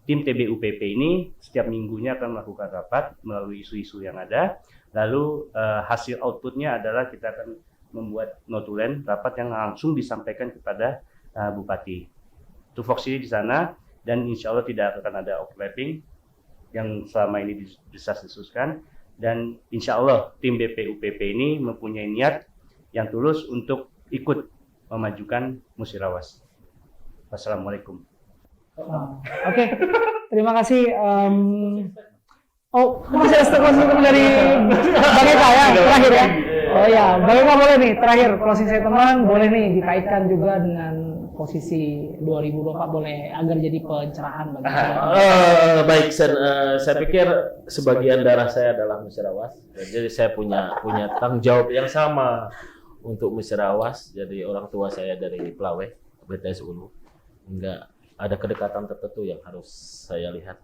tim TBUPP ini setiap minggunya akan melakukan rapat melalui isu-isu yang ada. Lalu hasil outputnya adalah kita akan membuat notulen rapat yang langsung disampaikan kepada Bupati. Tupoksi di sana dan insya Allah tidak akan ada overlapping yang selama ini desas-desuskan. Dan insya Allah tim BPUPP ini mempunyai niat yang tulus untuk ikut memajukan Musirawas. Wassalamualaikum. Oke, terima kasih. Masih ada closing dari Bang Eka ya, terakhir ya. Oh ya, Bang Eka boleh nih, terakhir closing statement boleh nih dikaitkan juga dengan posisi 2024 boleh agar jadi pencerahan bagi baik, saya pikir sebagian darah saya adalah Musirawas, jadi saya punya tanggung jawab yang sama untuk Musirawas. Jadi orang tua saya dari Pelawai, BTS Ulu, enggak ada kedekatan tertentu yang harus saya lihat.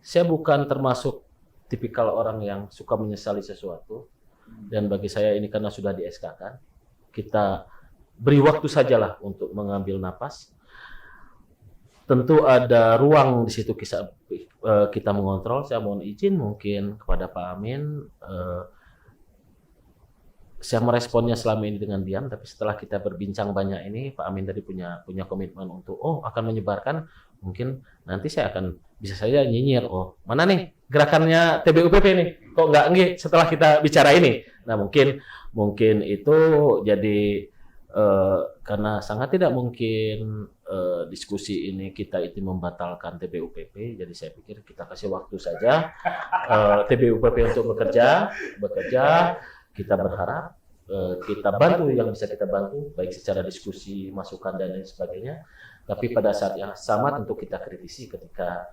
Saya bukan termasuk tipikal orang yang suka menyesali sesuatu, dan bagi saya ini karena sudah di SK kan, kita beri waktu sajalah untuk mengambil napas. Tentu ada ruang di situ kita mengontrol. Saya mohon izin mungkin kepada Pak Amin, saya meresponnya selama ini dengan diam, tapi setelah kita berbincang banyak ini, Pak Amin tadi punya komitmen untuk akan menyebarkan. Mungkin nanti saya akan bisa saja nyinyir, mana nih gerakannya TBUPP nih, kok nggak setelah kita bicara ini. Nah mungkin itu jadi karena sangat tidak mungkin diskusi ini kita itu membatalkan TBUPP, jadi saya pikir kita kasih waktu saja TBUPP untuk bekerja. Kita berharap kita bantu yang bisa kita bantu, baik secara diskusi, masukan dan lain sebagainya. Tapi pada saat yang sama tentu kita kritisi ketika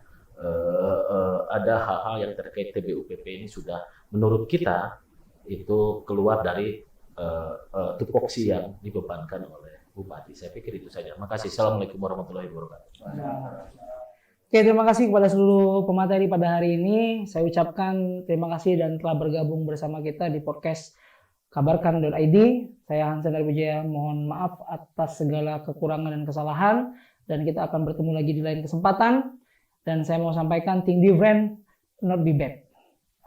ada hal-hal yang terkait TBUPP ini sudah menurut kita itu keluar dari tupoksi yang dibebankan oleh Bupati. Saya pikir itu saja. Makasih. Assalamualaikum warahmatullahi wabarakatuh. Oke, terima kasih kepada seluruh pemateri pada hari ini. Saya ucapkan terima kasih dan telah bergabung bersama kita di podcast kabarkan.id. Saya Hansen dari Wijaya, mohon maaf atas segala kekurangan dan kesalahan, dan kita akan bertemu lagi di lain kesempatan. Dan saya mau sampaikan, think different, not be bad.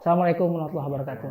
Assalamualaikum warahmatullahi wabarakatuh.